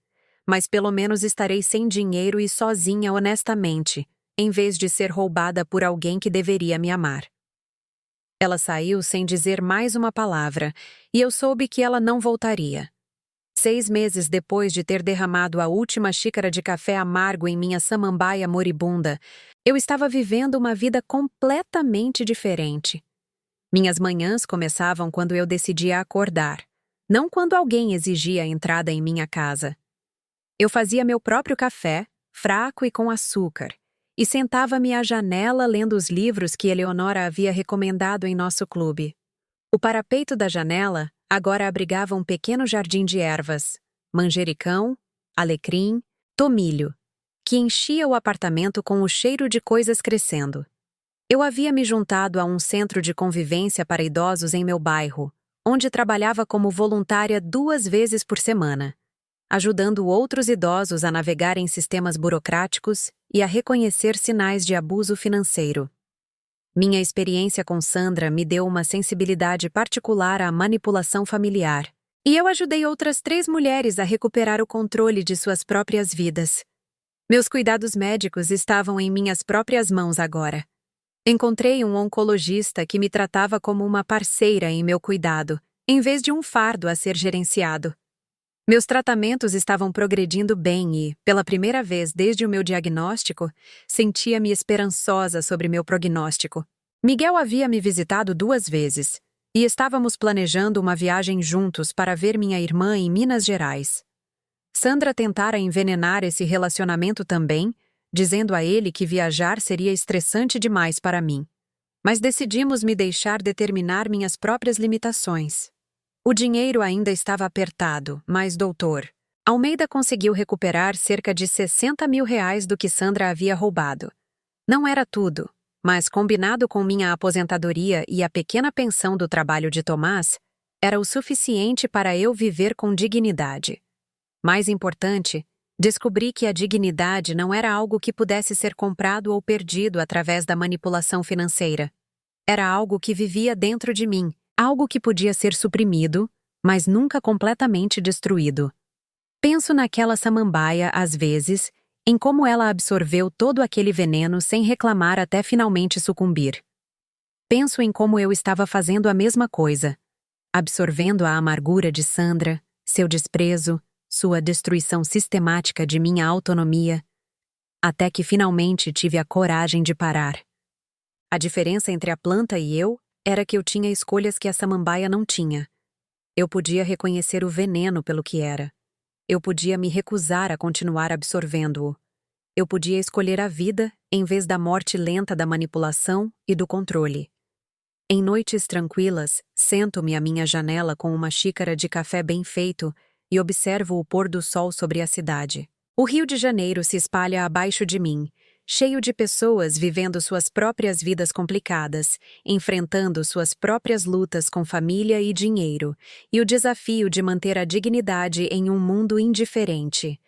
mas pelo menos estarei sem dinheiro e sozinha honestamente, em vez de ser roubada por alguém que deveria me amar. Ela saiu sem dizer mais uma palavra, e eu soube que ela não voltaria. 6 meses depois de ter derramado a última xícara de café amargo em minha samambaia moribunda, eu estava vivendo uma vida completamente diferente. Minhas manhãs começavam quando eu decidia acordar, não quando alguém exigia a entrada em minha casa. Eu fazia meu próprio café, fraco e com açúcar, e sentava-me à janela lendo os livros que Eleonora havia recomendado em nosso clube. O parapeito da janela agora abrigava um pequeno jardim de ervas, manjericão, alecrim, tomilho, que enchia o apartamento com o cheiro de coisas crescendo. Eu havia me juntado a um centro de convivência para idosos em meu bairro, onde trabalhava como voluntária 2 vezes por semana, ajudando outros idosos a navegar em sistemas burocráticos e a reconhecer sinais de abuso financeiro. Minha experiência com Sandra me deu uma sensibilidade particular à manipulação familiar, e eu ajudei outras 3 mulheres a recuperar o controle de suas próprias vidas. Meus cuidados médicos estavam em minhas próprias mãos agora. Encontrei um oncologista que me tratava como uma parceira em meu cuidado, em vez de um fardo a ser gerenciado. Meus tratamentos estavam progredindo bem e, pela primeira vez desde o meu diagnóstico, sentia-me esperançosa sobre meu prognóstico. Miguel havia me visitado 2 vezes, e estávamos planejando uma viagem juntos para ver minha irmã em Minas Gerais. Sandra tentara envenenar esse relacionamento também, dizendo a ele que viajar seria estressante demais para mim. Mas decidimos me deixar determinar minhas próprias limitações. O dinheiro ainda estava apertado, mas, doutor, Almeida conseguiu recuperar cerca de R$60 mil do que Sandra havia roubado. Não era tudo, mas combinado com minha aposentadoria e a pequena pensão do trabalho de Tomás, era o suficiente para eu viver com dignidade. Mais importante, descobri que a dignidade não era algo que pudesse ser comprado ou perdido através da manipulação financeira. Era algo que vivia dentro de mim, algo que podia ser suprimido, mas nunca completamente destruído. Penso naquela samambaia, às vezes, em como ela absorveu todo aquele veneno sem reclamar até finalmente sucumbir. Penso em como eu estava fazendo a mesma coisa, absorvendo a amargura de Sandra, seu desprezo, sua destruição sistemática de minha autonomia, até que finalmente tive a coragem de parar. A diferença entre a planta e eu era que eu tinha escolhas que a samambaia não tinha. Eu podia reconhecer o veneno pelo que era. Eu podia me recusar a continuar absorvendo-o. Eu podia escolher a vida em vez da morte lenta da manipulação e do controle. Em noites tranquilas, sento-me à minha janela com uma xícara de café bem feito e observo o pôr do sol sobre a cidade. O Rio de Janeiro se espalha abaixo de mim, cheio de pessoas vivendo suas próprias vidas complicadas, enfrentando suas próprias lutas com família e dinheiro, e o desafio de manter a dignidade em um mundo indiferente.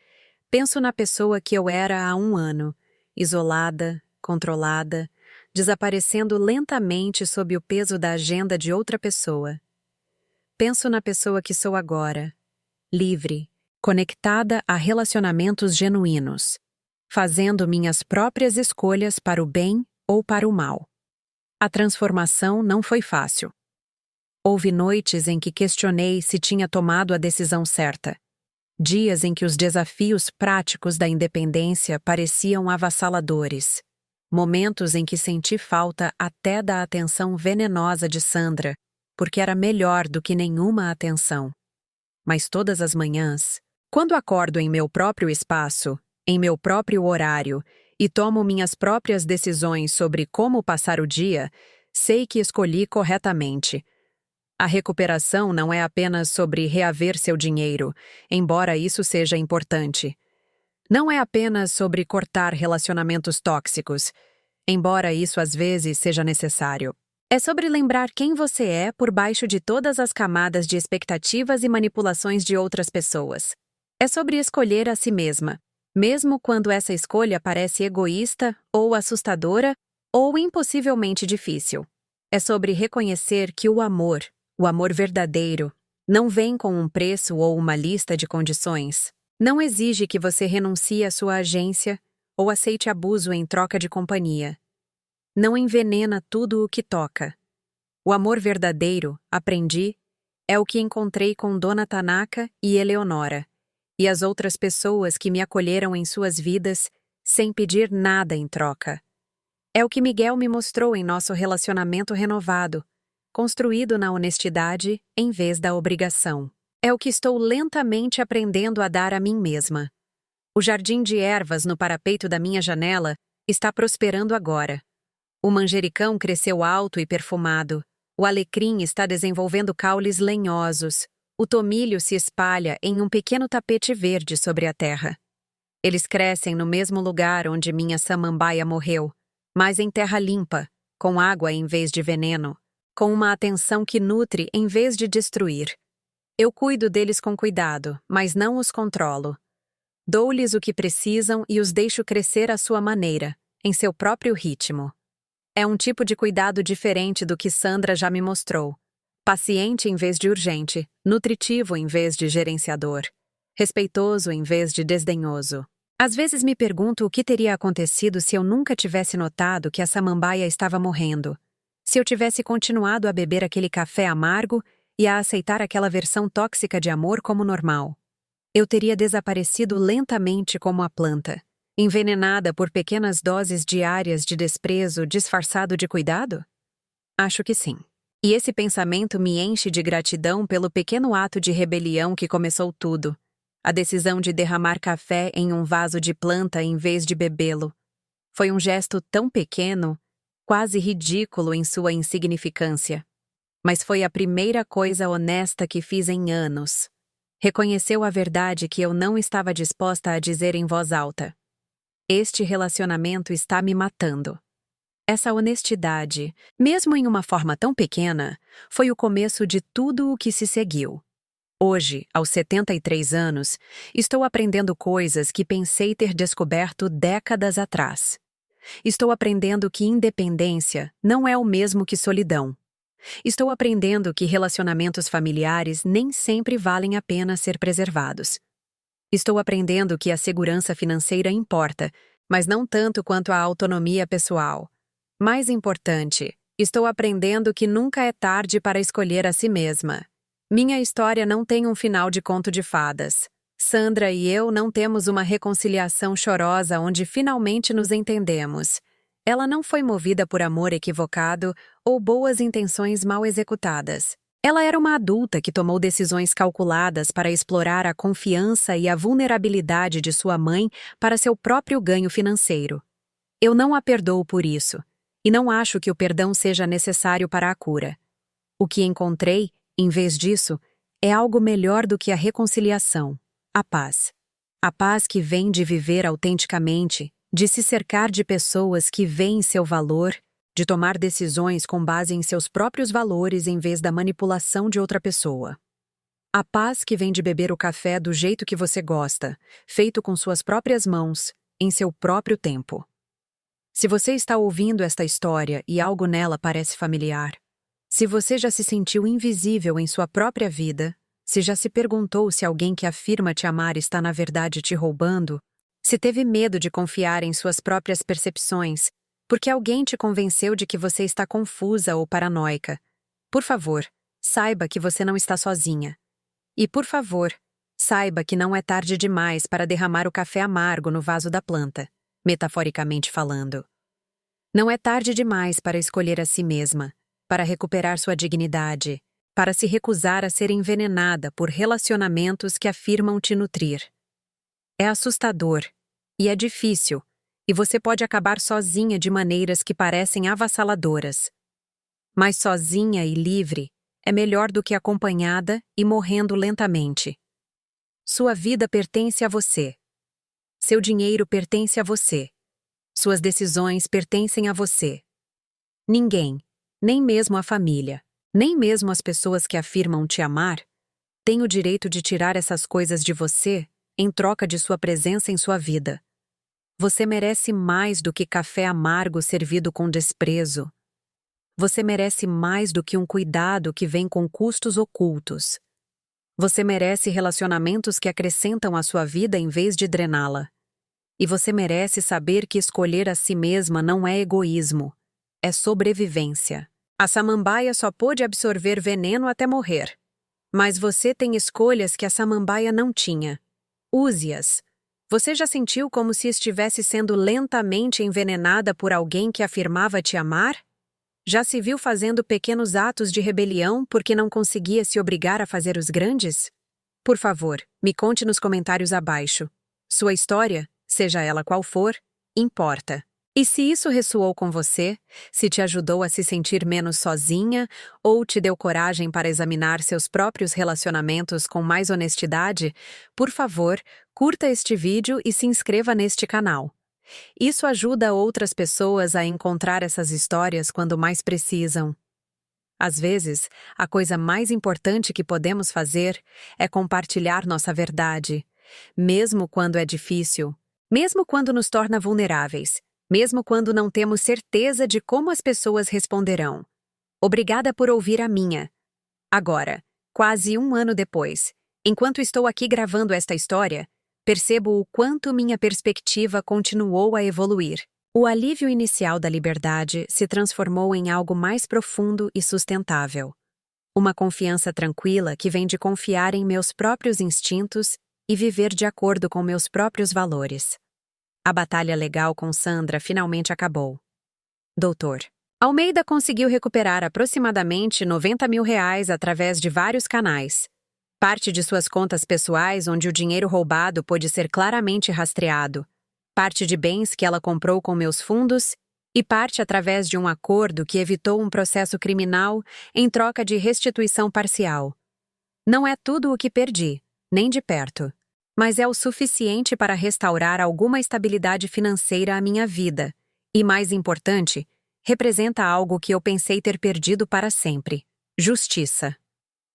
Penso na pessoa que eu era há 1 ano, isolada, controlada, desaparecendo lentamente sob o peso da agenda de outra pessoa. Penso na pessoa que sou agora, livre, conectada a relacionamentos genuínos, fazendo minhas próprias escolhas para o bem ou para o mal. A transformação não foi fácil. Houve noites em que questionei se tinha tomado a decisão certa. Dias em que os desafios práticos da independência pareciam avassaladores. Momentos em que senti falta até da atenção venenosa de Sandra, porque era melhor do que nenhuma atenção. Mas todas as manhãs, quando acordo em meu próprio espaço, em meu próprio horário, e tomo minhas próprias decisões sobre como passar o dia, sei que escolhi corretamente. A recuperação não é apenas sobre reaver seu dinheiro, embora isso seja importante. Não é apenas sobre cortar relacionamentos tóxicos, embora isso às vezes seja necessário. É sobre lembrar quem você é por baixo de todas as camadas de expectativas e manipulações de outras pessoas. É sobre escolher a si mesma, mesmo quando essa escolha parece egoísta, ou assustadora, ou impossivelmente difícil. É sobre reconhecer que o amor verdadeiro, não vem com um preço ou uma lista de condições. Não exige que você renuncie à sua agência ou aceite abuso em troca de companhia. Não envenena tudo o que toca. O amor verdadeiro, aprendi, é o que encontrei com Dona Tanaka e Eleonora, e as outras pessoas que me acolheram em suas vidas sem pedir nada em troca. É o que Miguel me mostrou em nosso relacionamento renovado, construído na honestidade em vez da obrigação. É o que estou lentamente aprendendo a dar a mim mesma. O jardim de ervas no parapeito da minha janela está prosperando agora. O manjericão cresceu alto e perfumado. O alecrim está desenvolvendo caules lenhosos. O tomilho se espalha em um pequeno tapete verde sobre a terra. Eles crescem no mesmo lugar onde minha samambaia morreu, mas em terra limpa, com água em vez de veneno, com uma atenção que nutre em vez de destruir. Eu cuido deles com cuidado, mas não os controlo. Dou-lhes o que precisam e os deixo crescer à sua maneira, em seu próprio ritmo. É um tipo de cuidado diferente do que Sandra já me mostrou. Paciente em vez de urgente, nutritivo em vez de gerenciador, respeitoso em vez de desdenhoso. Às vezes me pergunto o que teria acontecido se eu nunca tivesse notado que a samambaia estava morrendo. Se eu tivesse continuado a beber aquele café amargo e a aceitar aquela versão tóxica de amor como normal. Eu teria desaparecido lentamente como a planta, envenenada por pequenas doses diárias de desprezo disfarçado de cuidado? Acho que sim. E esse pensamento me enche de gratidão pelo pequeno ato de rebelião que começou tudo. A decisão de derramar café em um vaso de planta em vez de bebê-lo. Foi um gesto tão pequeno, quase ridículo em sua insignificância. Mas foi a primeira coisa honesta que fiz em anos. Reconheceu a verdade que eu não estava disposta a dizer em voz alta. Este relacionamento está me matando. Essa honestidade, mesmo em uma forma tão pequena, foi o começo de tudo o que se seguiu. Hoje, aos 73 anos, estou aprendendo coisas que pensei ter descoberto décadas atrás. Estou aprendendo que independência não é o mesmo que solidão. Estou aprendendo que relacionamentos familiares nem sempre valem a pena ser preservados. Estou aprendendo que a segurança financeira importa, mas não tanto quanto a autonomia pessoal. Mais importante, estou aprendendo que nunca é tarde para escolher a si mesma. Minha história não tem um final de conto de fadas. Sandra e eu não temos uma reconciliação chorosa onde finalmente nos entendemos. Ela não foi movida por amor equivocado ou boas intenções mal executadas. Ela era uma adulta que tomou decisões calculadas para explorar a confiança e a vulnerabilidade de sua mãe para seu próprio ganho financeiro. Eu não a perdoo por isso, e não acho que o perdão seja necessário para a cura. O que encontrei, em vez disso, é algo melhor do que a reconciliação, a paz. A paz que vem de viver autenticamente, de se cercar de pessoas que veem seu valor, de tomar decisões com base em seus próprios valores em vez da manipulação de outra pessoa. A paz que vem de beber o café do jeito que você gosta, feito com suas próprias mãos, em seu próprio tempo. Se você está ouvindo esta história e algo nela parece familiar, se você já se sentiu invisível em sua própria vida, Se já se perguntou se alguém que afirma te amar está na verdade te roubando? Se teve medo de confiar em suas próprias percepções, porque alguém te convenceu de que você está confusa ou paranoica? Por favor, saiba que você não está sozinha. E, por favor, saiba que não é tarde demais para derramar o café amargo no vaso da planta, metaforicamente falando. Não é tarde demais para escolher a si mesma, para recuperar sua dignidade, para se recusar a ser envenenada por relacionamentos que afirmam te nutrir. É assustador, e é difícil, e você pode acabar sozinha de maneiras que parecem avassaladoras. Mas sozinha e livre é melhor do que acompanhada e morrendo lentamente. Sua vida pertence a você. Seu dinheiro pertence a você. Suas decisões pertencem a você. Ninguém, nem mesmo a família, nem mesmo as pessoas que afirmam te amar, tem o direito de tirar essas coisas de você em troca de sua presença em sua vida. Você merece mais do que café amargo servido com desprezo. Você merece mais do que um cuidado que vem com custos ocultos. Você merece relacionamentos que acrescentam à sua vida em vez de drená-la. E você merece saber que escolher a si mesma não é egoísmo, é sobrevivência. A samambaia só pôde absorver veneno até morrer. Mas você tem escolhas que a samambaia não tinha. Use-as. Você já sentiu como se estivesse sendo lentamente envenenada por alguém que afirmava te amar? Já se viu fazendo pequenos atos de rebelião porque não conseguia se obrigar a fazer os grandes? Por favor, me conte nos comentários abaixo. Sua história, seja ela qual for, importa. E se isso ressoou com você, se te ajudou a se sentir menos sozinha ou te deu coragem para examinar seus próprios relacionamentos com mais honestidade, por favor, curta este vídeo e se inscreva neste canal. Isso ajuda outras pessoas a encontrar essas histórias quando mais precisam. Às vezes, a coisa mais importante que podemos fazer é compartilhar nossa verdade, mesmo quando é difícil, mesmo quando nos torna vulneráveis, mesmo quando não temos certeza de como as pessoas responderão. Obrigada por ouvir a minha. Agora, quase um ano depois, enquanto estou aqui gravando esta história, percebo o quanto minha perspectiva continuou a evoluir. O alívio inicial da liberdade se transformou em algo mais profundo e sustentável. Uma confiança tranquila que vem de confiar em meus próprios instintos e viver de acordo com meus próprios valores. A batalha legal com Sandra finalmente acabou. Doutor Almeida conseguiu recuperar aproximadamente R$ 90 mil através de vários canais. Parte de suas contas pessoais, onde o dinheiro roubado pôde ser claramente rastreado. Parte de bens que ela comprou com meus fundos e parte através de um acordo que evitou um processo criminal em troca de restituição parcial. Não é tudo o que perdi, nem de perto. Mas é o suficiente para restaurar alguma estabilidade financeira à minha vida. E, mais importante, representa algo que eu pensei ter perdido para sempre: justiça.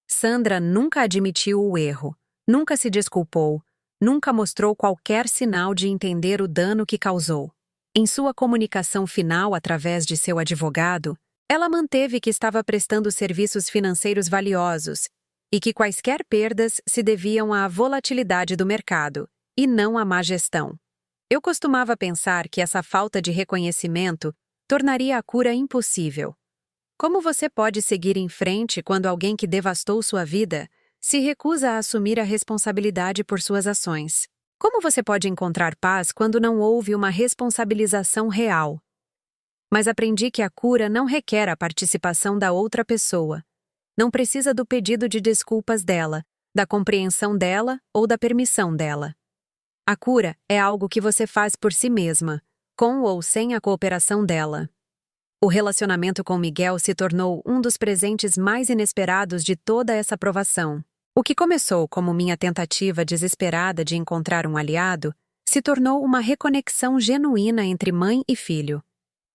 Sandra nunca admitiu o erro, nunca se desculpou, nunca mostrou qualquer sinal de entender o dano que causou. Em sua comunicação final através de seu advogado, ela manteve que estava prestando serviços financeiros valiosos e que quaisquer perdas se deviam à volatilidade do mercado, e não à má gestão. Eu costumava pensar que essa falta de reconhecimento tornaria a cura impossível. Como você pode seguir em frente quando alguém que devastou sua vida se recusa a assumir a responsabilidade por suas ações? Como você pode encontrar paz quando não houve uma responsabilização real? Mas aprendi que a cura não requer a participação da outra pessoa. Não precisa do pedido de desculpas dela, da compreensão dela ou da permissão dela. A cura é algo que você faz por si mesma, com ou sem a cooperação dela. O relacionamento com Miguel se tornou um dos presentes mais inesperados de toda essa provação. O que começou como minha tentativa desesperada de encontrar um aliado, se tornou uma reconexão genuína entre mãe e filho.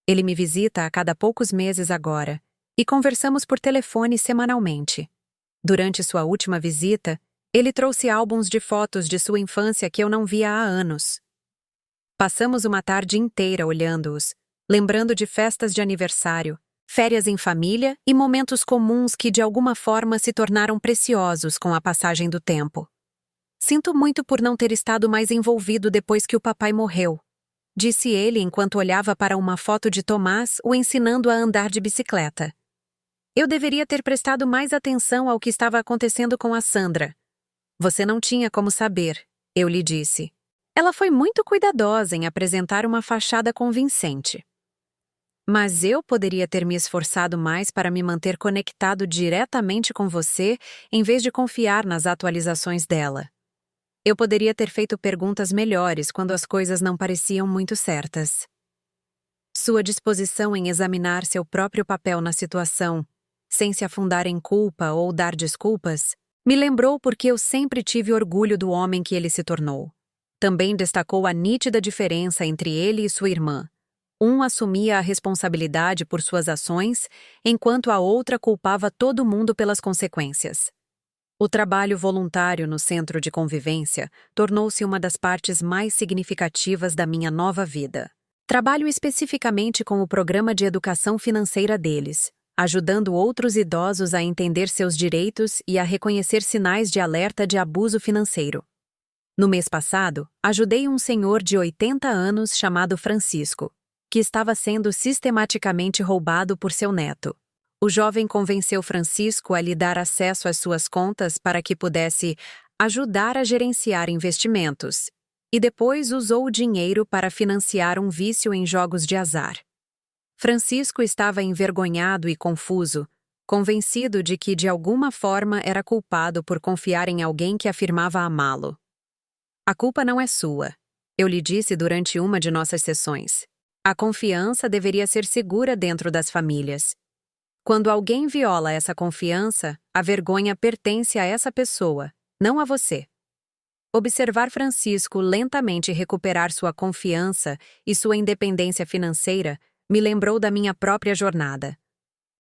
Ele me visita a cada poucos meses agora, e conversamos por telefone semanalmente. Durante sua última visita, ele trouxe álbuns de fotos de sua infância que eu não via há anos. Passamos uma tarde inteira olhando-os, lembrando de festas de aniversário, férias em família e momentos comuns que de alguma forma se tornaram preciosos com a passagem do tempo. Sinto muito por não ter estado mais envolvido depois que o papai morreu, disse ele enquanto olhava para uma foto de Tomás o ensinando a andar de bicicleta. Eu deveria ter prestado mais atenção ao que estava acontecendo com a Sandra. Você não tinha como saber, eu lhe disse. Ela foi muito cuidadosa em apresentar uma fachada convincente. Mas eu poderia ter me esforçado mais para me manter conectado diretamente com você em vez de confiar nas atualizações dela. Eu poderia ter feito perguntas melhores quando as coisas não pareciam muito certas. Sua disposição em examinar seu próprio papel na situação, sem se afundar em culpa ou dar desculpas, me lembrou porque eu sempre tive orgulho do homem que ele se tornou. Também destacou a nítida diferença entre ele e sua irmã. Um assumia a responsabilidade por suas ações, enquanto a outra culpava todo mundo pelas consequências. O trabalho voluntário no centro de convivência tornou-se uma das partes mais significativas da minha nova vida. Trabalho especificamente com o programa de educação financeira deles, ajudando outros idosos a entender seus direitos e a reconhecer sinais de alerta de abuso financeiro. No mês passado, ajudei um senhor de 80 anos chamado Francisco, que estava sendo sistematicamente roubado por seu neto. O jovem convenceu Francisco a lhe dar acesso às suas contas para que pudesse ajudar a gerenciar investimentos, e depois usou o dinheiro para financiar um vício em jogos de azar. Francisco estava envergonhado e confuso, convencido de que de alguma forma era culpado por confiar em alguém que afirmava amá-lo. A culpa não é sua, eu lhe disse durante uma de nossas sessões. A confiança deveria ser segura dentro das famílias. Quando alguém viola essa confiança, a vergonha pertence a essa pessoa, não a você. Observar Francisco lentamente recuperar sua confiança e sua independência financeira me lembrou da minha própria jornada.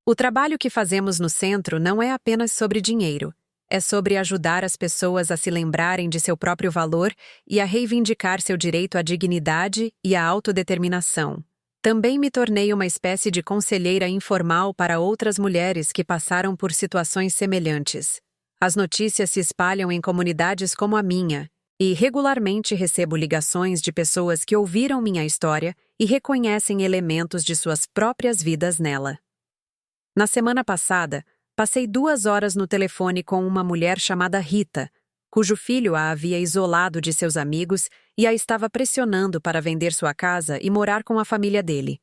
O trabalho que fazemos no centro não é apenas sobre dinheiro, é sobre ajudar as pessoas a se lembrarem de seu próprio valor e a reivindicar seu direito à dignidade e à autodeterminação. Também me tornei uma espécie de conselheira informal para outras mulheres que passaram por situações semelhantes. As notícias se espalham em comunidades como a minha, e regularmente recebo ligações de pessoas que ouviram minha história e reconhecem elementos de suas próprias vidas nela. Na semana passada, passei 2 horas no telefone com uma mulher chamada Rita, cujo filho a havia isolado de seus amigos e a estava pressionando para vender sua casa e morar com a família dele.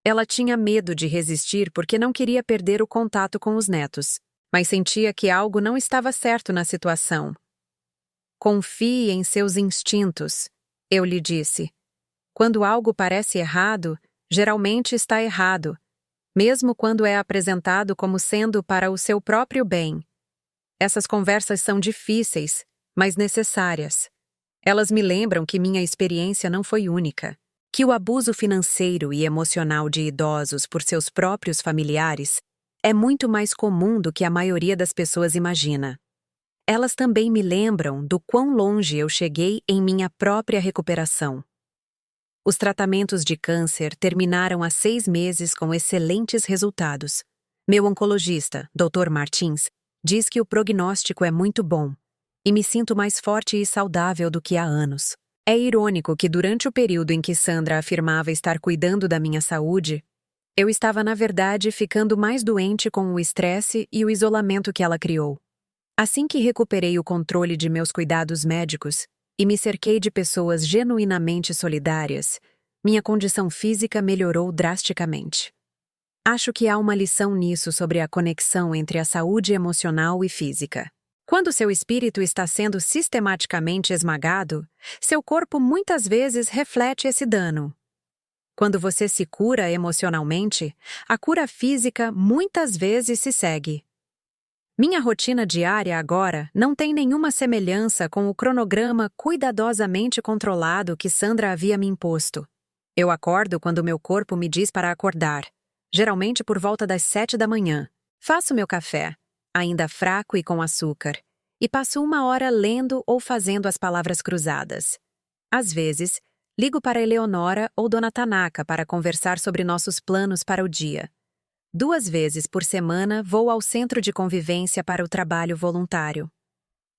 Ela tinha medo de resistir porque não queria perder o contato com os netos, mas sentia que algo não estava certo na situação. Confie em seus instintos, eu lhe disse. Quando algo parece errado, geralmente está errado, mesmo quando é apresentado como sendo para o seu próprio bem. Essas conversas são difíceis, mas necessárias. Elas me lembram que minha experiência não foi única, que o abuso financeiro e emocional de idosos por seus próprios familiares é muito mais comum do que a maioria das pessoas imagina. Elas também me lembram do quão longe eu cheguei em minha própria recuperação. Os tratamentos de câncer terminaram há 6 meses com excelentes resultados. Meu oncologista, Dr. Martins, diz que o prognóstico é muito bom, e me sinto mais forte e saudável do que há anos. É irônico que durante o período em que Sandra afirmava estar cuidando da minha saúde, eu estava, na verdade, ficando mais doente com o estresse e o isolamento que ela criou. Assim que recuperei o controle de meus cuidados médicos e me cerquei de pessoas genuinamente solidárias, minha condição física melhorou drasticamente. Acho que há uma lição nisso sobre a conexão entre a saúde emocional e física. Quando seu espírito está sendo sistematicamente esmagado, seu corpo muitas vezes reflete esse dano. Quando você se cura emocionalmente, a cura física muitas vezes se segue. Minha rotina diária agora não tem nenhuma semelhança com o cronograma cuidadosamente controlado que Sandra havia me imposto. Eu acordo quando meu corpo me diz para acordar, geralmente por volta das 7 da manhã. Faço meu café, ainda fraco e com açúcar, e passo 1 hora lendo ou fazendo as palavras cruzadas. Às vezes, ligo para Eleonora ou Dona Tanaka para conversar sobre nossos planos para o dia. 2 vezes por semana vou ao centro de convivência para o trabalho voluntário.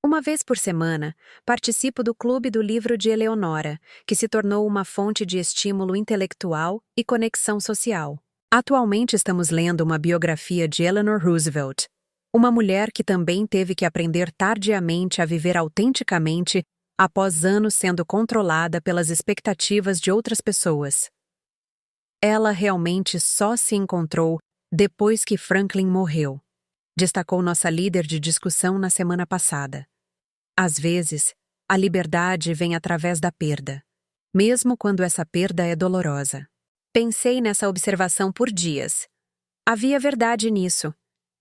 1 vez por semana, participo do Clube do Livro de Eleonora, que se tornou uma fonte de estímulo intelectual e conexão social. Atualmente estamos lendo uma biografia de Eleanor Roosevelt, uma mulher que também teve que aprender tardiamente a viver autenticamente após anos sendo controlada pelas expectativas de outras pessoas. Ela realmente só se encontrou depois que Franklin morreu, destacou nossa líder de discussão na semana passada. Às vezes, a liberdade vem através da perda, mesmo quando essa perda é dolorosa. Pensei nessa observação por dias. Havia verdade nisso.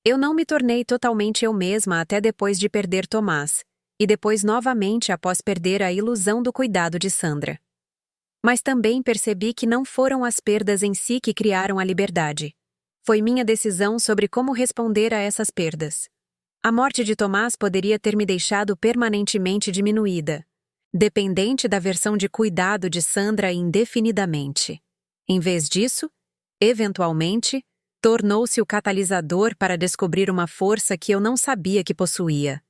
Eu não me tornei totalmente eu mesma até depois de perder Tomás, e depois novamente após perder a ilusão do cuidado de Sandra. Mas também percebi que não foram as perdas em si que criaram a liberdade. Foi minha decisão sobre como responder a essas perdas. A morte de Tomás poderia ter me deixado permanentemente diminuída, dependente da versão de cuidado de Sandra indefinidamente. Em vez disso, eventualmente, tornou-se o catalisador para descobrir uma força que eu não sabia que possuía.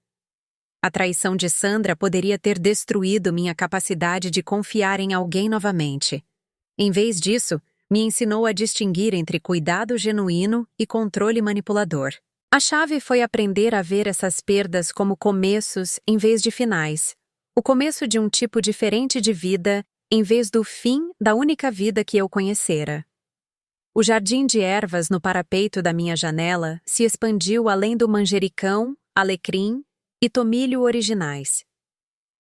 A traição de Sandra poderia ter destruído minha capacidade de confiar em alguém novamente. Em vez disso, me ensinou a distinguir entre cuidado genuíno e controle manipulador. A chave foi aprender a ver essas perdas como começos em vez de finais. O começo de um tipo diferente de vida em vez do fim da única vida que eu conhecera. O jardim de ervas no parapeito da minha janela se expandiu além do manjericão, alecrim e tomilho originais.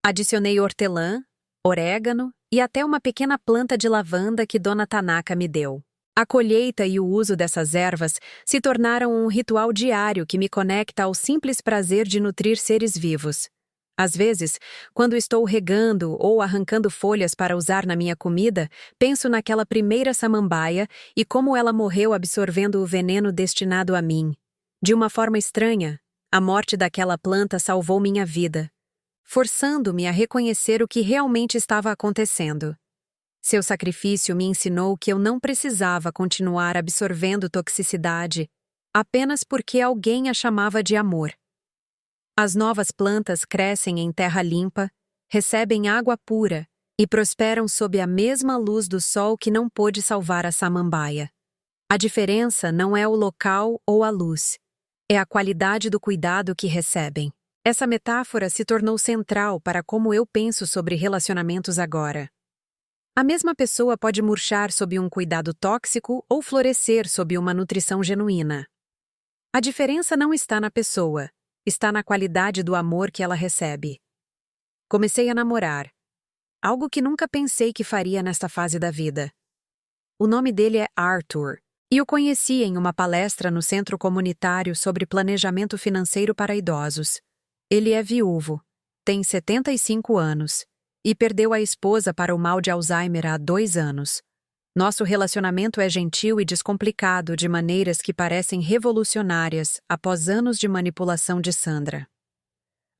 Adicionei hortelã, orégano e até uma pequena planta de lavanda que Dona Tanaka me deu. A colheita e o uso dessas ervas se tornaram um ritual diário que me conecta ao simples prazer de nutrir seres vivos. Às vezes, quando estou regando ou arrancando folhas para usar na minha comida, penso naquela primeira samambaia e como ela morreu absorvendo o veneno destinado a mim. De uma forma estranha, a morte daquela planta salvou minha vida, forçando-me a reconhecer o que realmente estava acontecendo. Seu sacrifício me ensinou que eu não precisava continuar absorvendo toxicidade apenas porque alguém a chamava de amor. As novas plantas crescem em terra limpa, recebem água pura e prosperam sob a mesma luz do sol que não pôde salvar a samambaia. A diferença não é o local ou a luz, é a qualidade do cuidado que recebem. Essa metáfora se tornou central para como eu penso sobre relacionamentos agora. A mesma pessoa pode murchar sob um cuidado tóxico ou florescer sob uma nutrição genuína. A diferença não está na pessoa, está na qualidade do amor que ela recebe. Comecei a namorar, algo que nunca pensei que faria nesta fase da vida. O nome dele é Arthur, e o conheci em uma palestra no Centro Comunitário sobre Planejamento Financeiro para Idosos. Ele é viúvo, tem 75 anos, e perdeu a esposa para o mal de Alzheimer há 2 anos. Nosso relacionamento é gentil e descomplicado de maneiras que parecem revolucionárias após anos de manipulação de Sandra.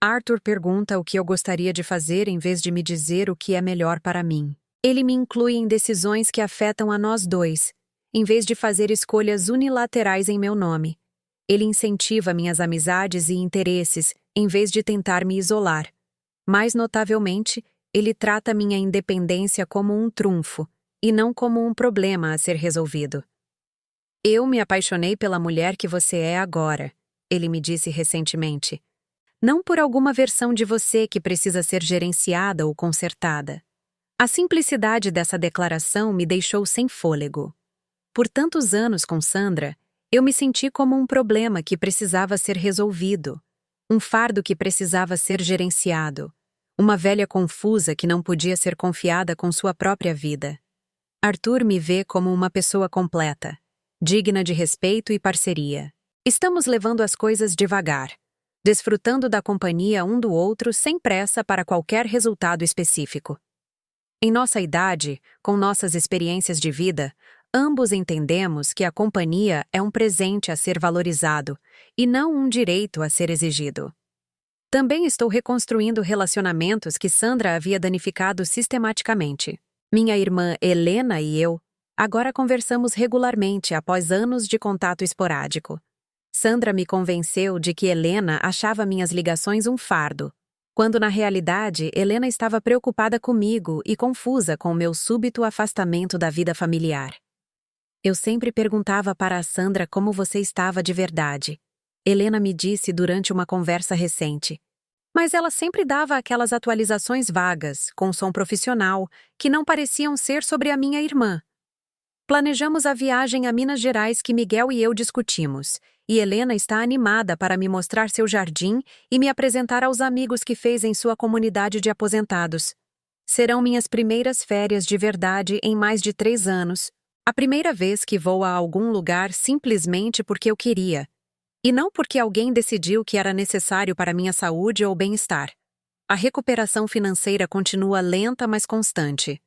Arthur pergunta o que eu gostaria de fazer em vez de me dizer o que é melhor para mim. Ele me inclui em decisões que afetam a nós dois, em vez de fazer escolhas unilaterais em meu nome. Ele incentiva minhas amizades e interesses em vez de tentar me isolar. Mais notavelmente, ele trata minha independência como um trunfo, e não como um problema a ser resolvido. Eu me apaixonei pela mulher que você é agora, ele me disse recentemente. Não por alguma versão de você que precisa ser gerenciada ou consertada. A simplicidade dessa declaração me deixou sem fôlego. Por tantos anos com Sandra, eu me senti como um problema que precisava ser resolvido, um fardo que precisava ser gerenciado. Uma velha confusa que não podia ser confiada com sua própria vida. Arthur me vê como uma pessoa completa, digna de respeito e parceria. Estamos levando as coisas devagar, desfrutando da companhia um do outro sem pressa para qualquer resultado específico. Em nossa idade, com nossas experiências de vida, ambos entendemos que a companhia é um presente a ser valorizado e não um direito a ser exigido. Também estou reconstruindo relacionamentos que Sandra havia danificado sistematicamente. Minha irmã Helena e eu Agora conversamos regularmente após anos de contato esporádico. Sandra me convenceu de que Helena achava minhas ligações um fardo, quando na realidade Helena estava preocupada comigo e confusa com o meu súbito afastamento da vida familiar. Eu sempre perguntava para a Sandra como você estava de verdade. Helena me disse durante uma conversa recente. Mas ela sempre dava aquelas atualizações vagas, com som profissional, que não pareciam ser sobre a minha irmã. Planejamos a viagem a Minas Gerais que Miguel e eu discutimos, e Helena está animada para me mostrar seu jardim e me apresentar aos amigos que fez em sua comunidade de aposentados. Serão minhas primeiras férias de verdade em mais de 3 anos. A primeira vez que vou a algum lugar simplesmente porque eu queria, e não porque alguém decidiu que era necessário para minha saúde ou bem-estar. A recuperação financeira continua lenta, mas constante.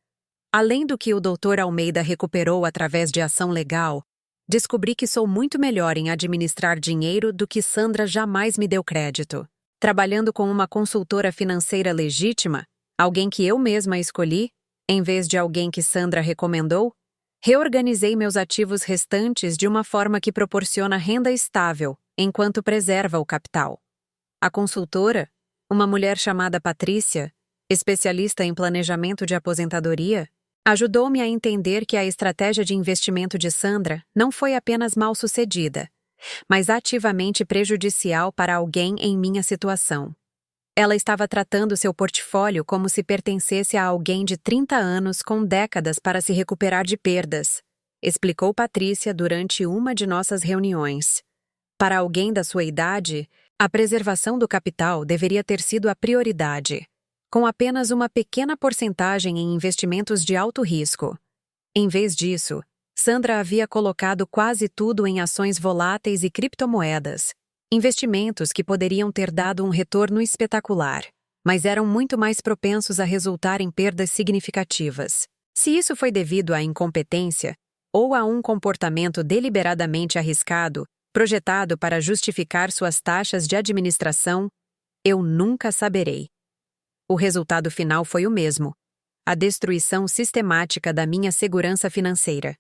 Além do que o Dr. Almeida recuperou através de ação legal, descobri que sou muito melhor em administrar dinheiro do que Sandra jamais me deu crédito. Trabalhando com uma consultora financeira legítima, alguém que eu mesma escolhi, em vez de alguém que Sandra recomendou, reorganizei meus ativos restantes de uma forma que proporciona renda estável, enquanto preserva o capital. A consultora, uma mulher chamada Patrícia, especialista em planejamento de aposentadoria, ajudou-me a entender que a estratégia de investimento de Sandra não foi apenas mal-sucedida, mas ativamente prejudicial para alguém em minha situação. Ela estava tratando seu portfólio como se pertencesse a alguém de 30 anos com décadas para se recuperar de perdas, explicou Patrícia durante uma de nossas reuniões. Para alguém da sua idade, a preservação do capital deveria ter sido a prioridade, com apenas uma pequena porcentagem em investimentos de alto risco. Em vez disso, Sandra havia colocado quase tudo em ações voláteis e criptomoedas, investimentos que poderiam ter dado um retorno espetacular, mas eram muito mais propensos a resultar em perdas significativas. Se isso foi devido à incompetência ou a um comportamento deliberadamente arriscado, projetado para justificar suas taxas de administração, eu nunca saberei. O resultado final foi o mesmo: a destruição sistemática da minha segurança financeira.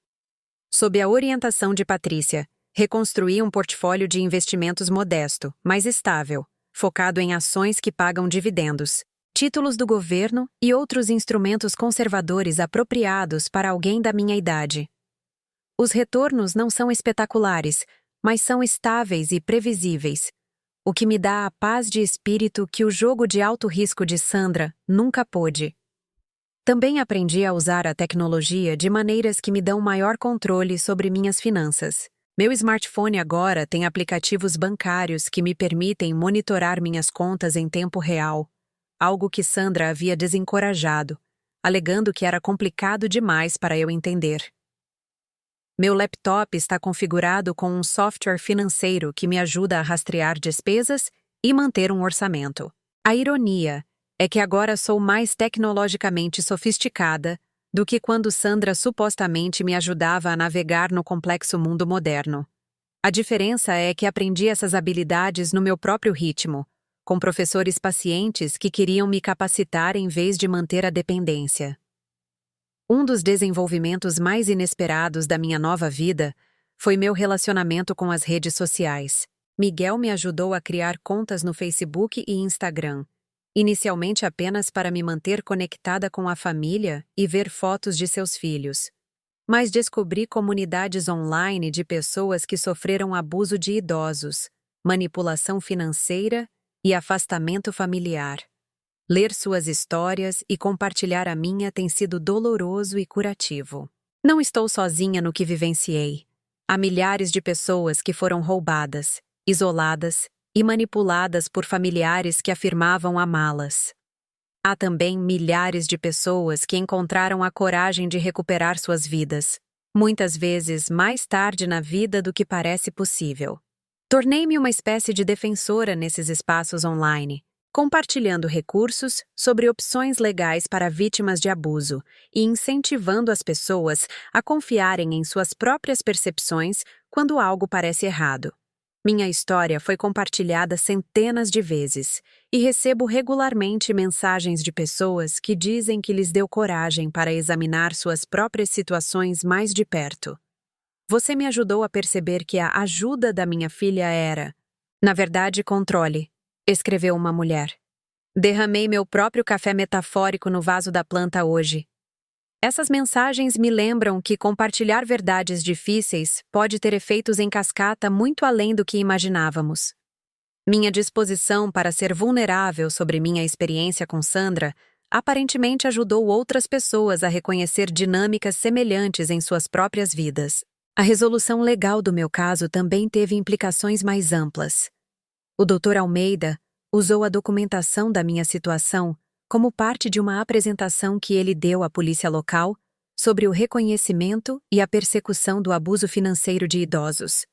Sob a orientação de Patrícia, reconstruí um portfólio de investimentos modesto, mas estável, focado em ações que pagam dividendos, títulos do governo e outros instrumentos conservadores apropriados para alguém da minha idade. Os retornos não são espetaculares, mas são estáveis e previsíveis, o que me dá a paz de espírito que o jogo de alto risco de Sandra nunca pôde. Também aprendi a usar a tecnologia de maneiras que me dão maior controle sobre minhas finanças. Meu smartphone agora tem aplicativos bancários que me permitem monitorar minhas contas em tempo real, algo que Sandra havia desencorajado, alegando que era complicado demais para eu entender. Meu laptop está configurado com um software financeiro que me ajuda a rastrear despesas e manter um orçamento. A ironia é que agora sou mais tecnologicamente sofisticada do que quando Sandra supostamente me ajudava a navegar no complexo mundo moderno. A diferença é que aprendi essas habilidades no meu próprio ritmo, com professores pacientes que queriam me capacitar em vez de manter a dependência. Um dos desenvolvimentos mais inesperados da minha nova vida foi meu relacionamento com as redes sociais. Miguel me ajudou a criar contas no Facebook e Instagram, inicialmente apenas para me manter conectada com a família e ver fotos de seus filhos. Mas descobri comunidades online de pessoas que sofreram abuso de idosos, manipulação financeira e afastamento familiar. Ler suas histórias e compartilhar a minha tem sido doloroso e curativo. Não estou sozinha no que vivenciei. Há milhares de pessoas que foram roubadas, isoladas e manipuladas por familiares que afirmavam amá-las. Há também milhares de pessoas que encontraram a coragem de recuperar suas vidas, muitas vezes mais tarde na vida do que parece possível. Tornei-me uma espécie de defensora nesses espaços online, compartilhando recursos sobre opções legais para vítimas de abuso e incentivando as pessoas a confiarem em suas próprias percepções quando algo parece errado. Minha história foi compartilhada centenas de vezes e recebo regularmente mensagens de pessoas que dizem que lhes deu coragem para examinar suas próprias situações mais de perto. Você me ajudou a perceber que a ajuda da minha filha era, na verdade, controle, escreveu uma mulher. Derramei meu próprio café metafórico no vaso da planta hoje. Essas mensagens me lembram que compartilhar verdades difíceis pode ter efeitos em cascata muito além do que imaginávamos. Minha disposição para ser vulnerável sobre minha experiência com Sandra aparentemente ajudou outras pessoas a reconhecer dinâmicas semelhantes em suas próprias vidas. A resolução legal do meu caso também teve implicações mais amplas. O Dr. Almeida usou a documentação da minha situação como parte de uma apresentação que ele deu à polícia local sobre o reconhecimento e a persecução do abuso financeiro de idosos.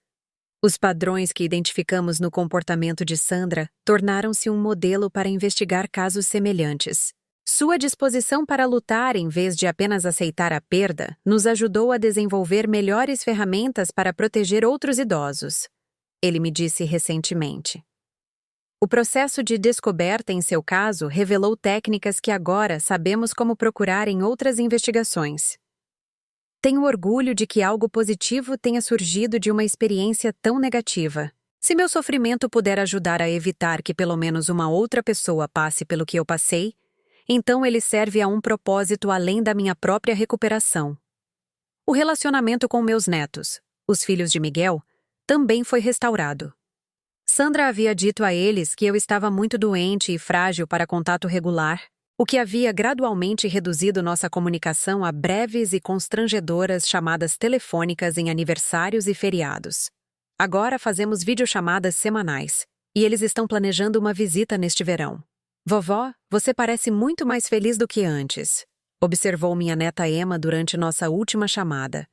Os padrões que identificamos no comportamento de Sandra tornaram-se um modelo para investigar casos semelhantes. Sua disposição para lutar em vez de apenas aceitar a perda nos ajudou a desenvolver melhores ferramentas para proteger outros idosos, ele me disse recentemente. O processo de descoberta em seu caso revelou técnicas que agora sabemos como procurar em outras investigações. Tenho orgulho de que algo positivo tenha surgido de uma experiência tão negativa. Se meu sofrimento puder ajudar a evitar que pelo menos uma outra pessoa passe pelo que eu passei, então ele serve a um propósito além da minha própria recuperação. O relacionamento com meus netos, os filhos de Miguel, também foi restaurado. Sandra havia dito a eles que eu estava muito doente e frágil para contato regular, o que havia gradualmente reduzido nossa comunicação a breves e constrangedoras chamadas telefônicas em aniversários e feriados. Agora fazemos videochamadas semanais, e eles estão planejando uma visita neste verão. Vovó, você parece muito mais feliz do que antes, observou minha neta Emma durante nossa última chamada.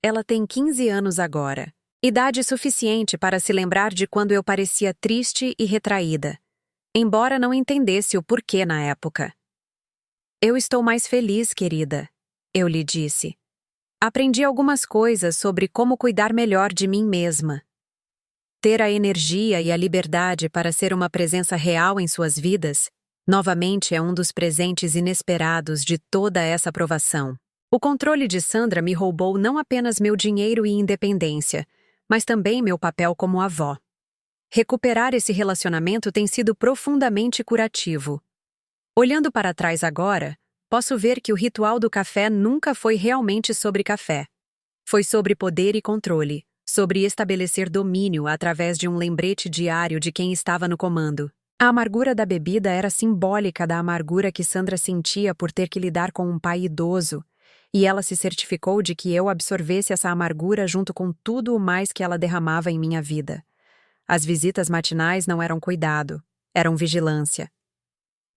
Ela tem 15 anos agora. Idade suficiente para se lembrar de quando eu parecia triste e retraída, embora não entendesse o porquê na época. Eu estou mais feliz, querida, eu lhe disse. Aprendi algumas coisas sobre como cuidar melhor de mim mesma. Ter a energia e a liberdade para ser uma presença real em suas vidas, novamente é um dos presentes inesperados de toda essa provação. O controle de Sandra me roubou não apenas meu dinheiro e independência, mas também meu papel como avó. Recuperar esse relacionamento tem sido profundamente curativo. Olhando para trás agora, posso ver que o ritual do café nunca foi realmente sobre café. Foi sobre poder e controle, sobre estabelecer domínio através de um lembrete diário de quem estava no comando. A amargura da bebida era simbólica da amargura que Sandra sentia por ter que lidar com um pai idoso, e ela se certificou de que eu absorvesse essa amargura junto com tudo o mais que ela derramava em minha vida. As visitas matinais não eram cuidado, eram vigilância.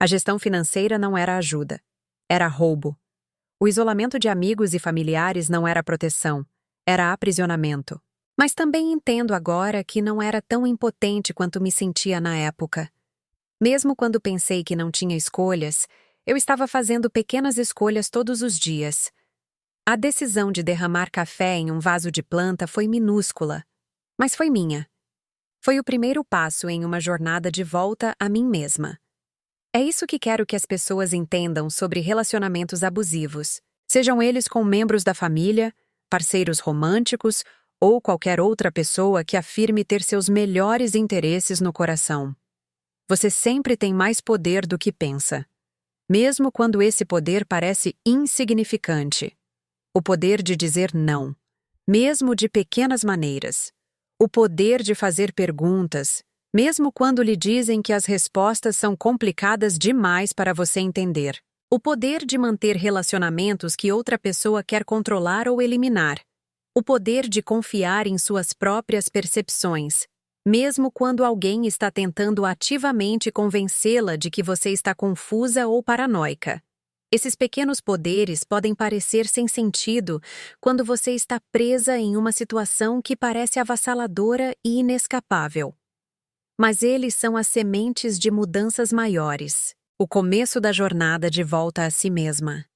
A gestão financeira não era ajuda, era roubo. O isolamento de amigos e familiares não era proteção, era aprisionamento. Mas também entendo agora que não era tão impotente quanto me sentia na época. Mesmo quando pensei que não tinha escolhas, eu estava fazendo pequenas escolhas todos os dias. A decisão de derramar café em um vaso de planta foi minúscula, mas foi minha. Foi o primeiro passo em uma jornada de volta a mim mesma. É isso que quero que as pessoas entendam sobre relacionamentos abusivos, sejam eles com membros da família, parceiros românticos ou qualquer outra pessoa que afirme ter seus melhores interesses no coração. Você sempre tem mais poder do que pensa, mesmo quando esse poder parece insignificante. O poder de dizer não, mesmo de pequenas maneiras. O poder de fazer perguntas, mesmo quando lhe dizem que as respostas são complicadas demais para você entender. O poder de manter relacionamentos que outra pessoa quer controlar ou eliminar. O poder de confiar em suas próprias percepções, mesmo quando alguém está tentando ativamente convencê-la de que você está confusa ou paranoica. Esses pequenos poderes podem parecer sem sentido quando você está presa em uma situação que parece avassaladora e inescapável. Mas eles são as sementes de mudanças maiores, o começo da jornada de volta a si mesma.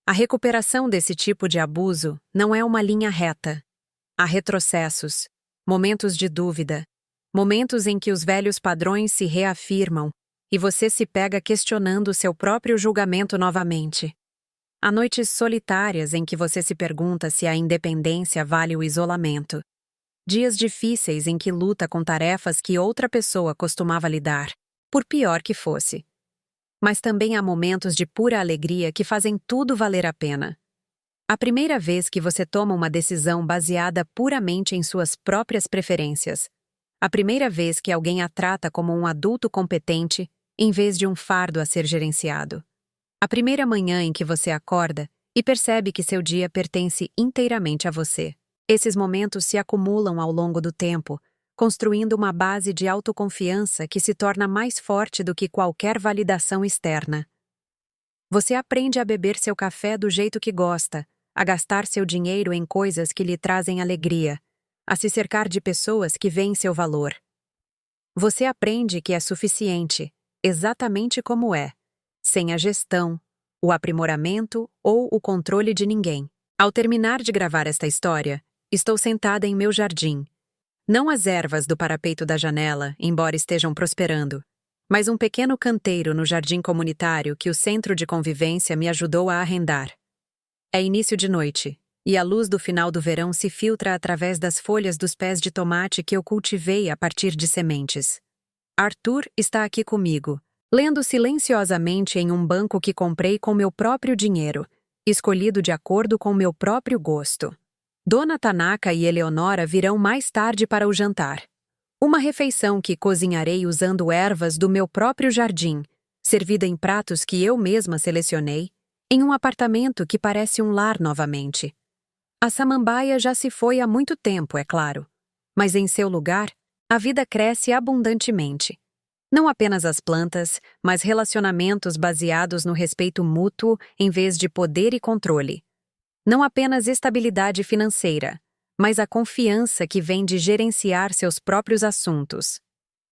A recuperação desse tipo de abuso não é uma linha reta. Há retrocessos, momentos de dúvida, Momentos em que os velhos padrões se reafirmam e você se pega questionando seu próprio julgamento novamente. Há noites solitárias em que você se pergunta se a independência vale o isolamento. Dias difíceis em que luta com tarefas que outra pessoa costumava lidar, por pior que fosse. Mas também há momentos de pura alegria que fazem tudo valer a pena. A primeira vez que você toma uma decisão baseada puramente em suas próprias preferências. A primeira vez que alguém a trata como um adulto competente, em vez de um fardo a ser gerenciado. A primeira manhã em que você acorda e percebe que seu dia pertence inteiramente a você. Esses momentos se acumulam ao longo do tempo, construindo uma base de autoconfiança que se torna mais forte do que qualquer validação externa. Você aprende a beber seu café do jeito que gosta, a gastar seu dinheiro em coisas que lhe trazem alegria, a se cercar de pessoas que veem seu valor. Você aprende que é suficiente, exatamente como é, sem a gestão, o aprimoramento ou o controle de ninguém. Ao terminar de gravar esta história, estou sentada em meu jardim. Não as ervas do parapeito da janela, embora estejam prosperando, mas um pequeno canteiro no jardim comunitário que o centro de convivência me ajudou a arrendar. É início de noite, e a luz do final do verão se filtra através das folhas dos pés de tomate que eu cultivei a partir de sementes. Arthur está aqui comigo, lendo silenciosamente em um banco que comprei com meu próprio dinheiro, escolhido de acordo com meu próprio gosto. Dona Tanaka e Eleonora virão mais tarde para o jantar. Uma refeição que cozinharei usando ervas do meu próprio jardim, servida em pratos que eu mesma selecionei, em um apartamento que parece um lar novamente. A samambaia já se foi há muito tempo, é claro, mas em seu lugar, a vida cresce abundantemente. Não apenas as plantas, mas relacionamentos baseados no respeito mútuo em vez de poder e controle. Não apenas estabilidade financeira, mas a confiança que vem de gerenciar seus próprios assuntos.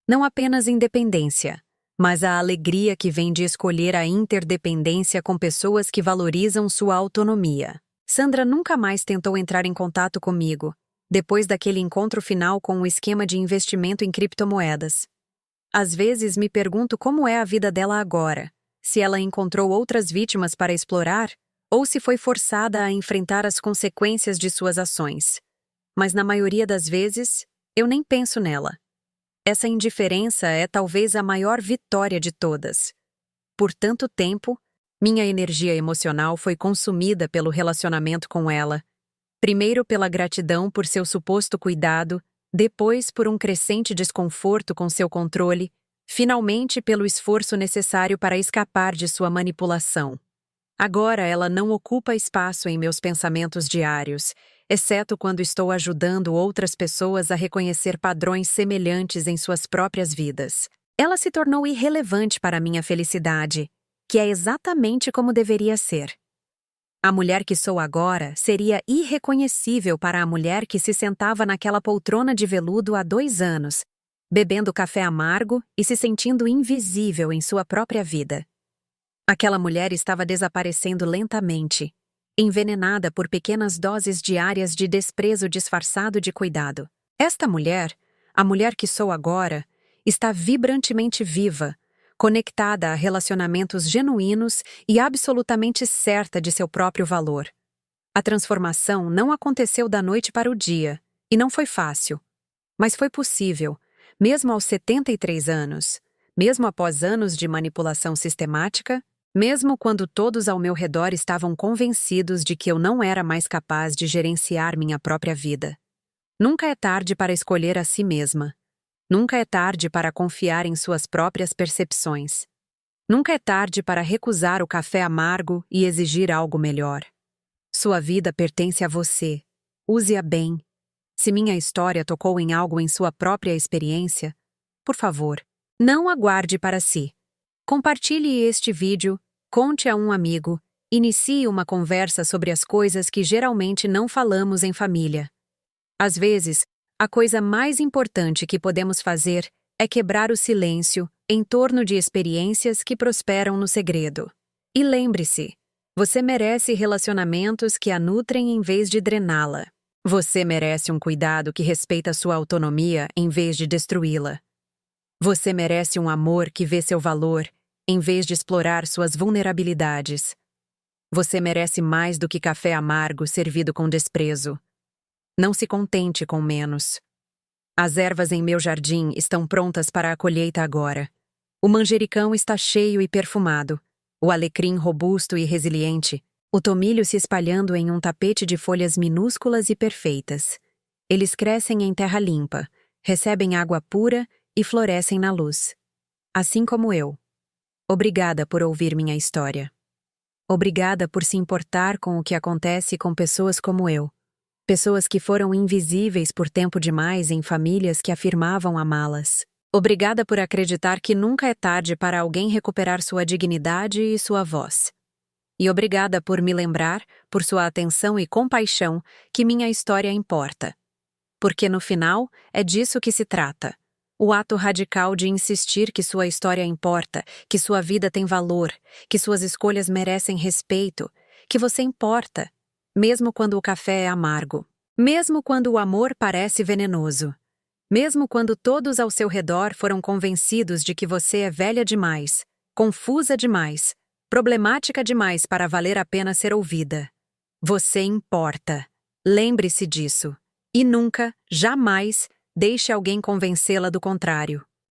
Não apenas independência, mas a alegria que vem de escolher a interdependência com pessoas que valorizam sua autonomia. Sandra nunca mais tentou entrar em contato comigo, depois daquele encontro final com o esquema de investimento em criptomoedas. Às vezes me pergunto como é a vida dela agora, se ela encontrou outras vítimas para explorar, ou se foi forçada a enfrentar as consequências de suas ações. Mas na maioria das vezes, eu nem penso nela. Essa indiferença é talvez a maior vitória de todas. Por tanto tempo, minha energia emocional foi consumida pelo relacionamento com ela. Primeiro pela gratidão por seu suposto cuidado, depois por um crescente desconforto com seu controle, finalmente pelo esforço necessário para escapar de sua manipulação. Agora ela não ocupa espaço em meus pensamentos diários, exceto quando estou ajudando outras pessoas a reconhecer padrões semelhantes em suas próprias vidas. Ela se tornou irrelevante para minha felicidade, que é exatamente como deveria ser. A mulher que sou agora seria irreconhecível para a mulher que se sentava naquela poltrona de veludo há 2 anos, bebendo café amargo e se sentindo invisível em sua própria vida. Aquela mulher estava desaparecendo lentamente, envenenada por pequenas doses diárias de desprezo disfarçado de cuidado. Esta mulher, a mulher que sou agora, está vibrantemente viva, conectada a relacionamentos genuínos e absolutamente certa de seu próprio valor. A transformação não aconteceu da noite para o dia, e não foi fácil. Mas foi possível, mesmo aos 73 anos, mesmo após anos de manipulação sistemática, mesmo quando todos ao meu redor estavam convencidos de que eu não era mais capaz de gerenciar minha própria vida. Nunca é tarde para escolher a si mesma. Nunca é tarde para confiar em suas próprias percepções. Nunca é tarde para recusar o café amargo e exigir algo melhor. Sua vida pertence a você. Use-a bem. Se minha história tocou em algo em sua própria experiência, por favor, não aguarde para si. Compartilhe este vídeo, conte a um amigo, inicie uma conversa sobre as coisas que geralmente não falamos em família. Às vezes, a coisa mais importante que podemos fazer é quebrar o silêncio em torno de experiências que prosperam no segredo. E lembre-se, você merece relacionamentos que a nutrem em vez de drená-la. Você merece um cuidado que respeita sua autonomia em vez de destruí-la. Você merece um amor que vê seu valor em vez de explorar suas vulnerabilidades. Você merece mais do que café amargo servido com desprezo. Não se contente com menos. As ervas em meu jardim estão prontas para a colheita agora. O manjericão está cheio e perfumado. O alecrim robusto e resiliente. O tomilho se espalhando em um tapete de folhas minúsculas e perfeitas. Eles crescem em terra limpa, recebem água pura e florescem na luz. Assim como eu. Obrigada por ouvir minha história. Obrigada por se importar com o que acontece com pessoas como eu. Pessoas que foram invisíveis por tempo demais em famílias que afirmavam amá-las. Obrigada por acreditar que nunca é tarde para alguém recuperar sua dignidade e sua voz. E obrigada por me lembrar, por sua atenção e compaixão, que minha história importa. Porque no final, é disso que se trata. O ato radical de insistir que sua história importa, que sua vida tem valor, que suas escolhas merecem respeito, que você importa, mesmo quando o café é amargo, mesmo quando o amor parece venenoso, mesmo quando todos ao seu redor foram convencidos de que você é velha demais, confusa demais, problemática demais para valer a pena ser ouvida. Você importa. Lembre-se disso. E nunca, jamais, deixe alguém convencê-la do contrário.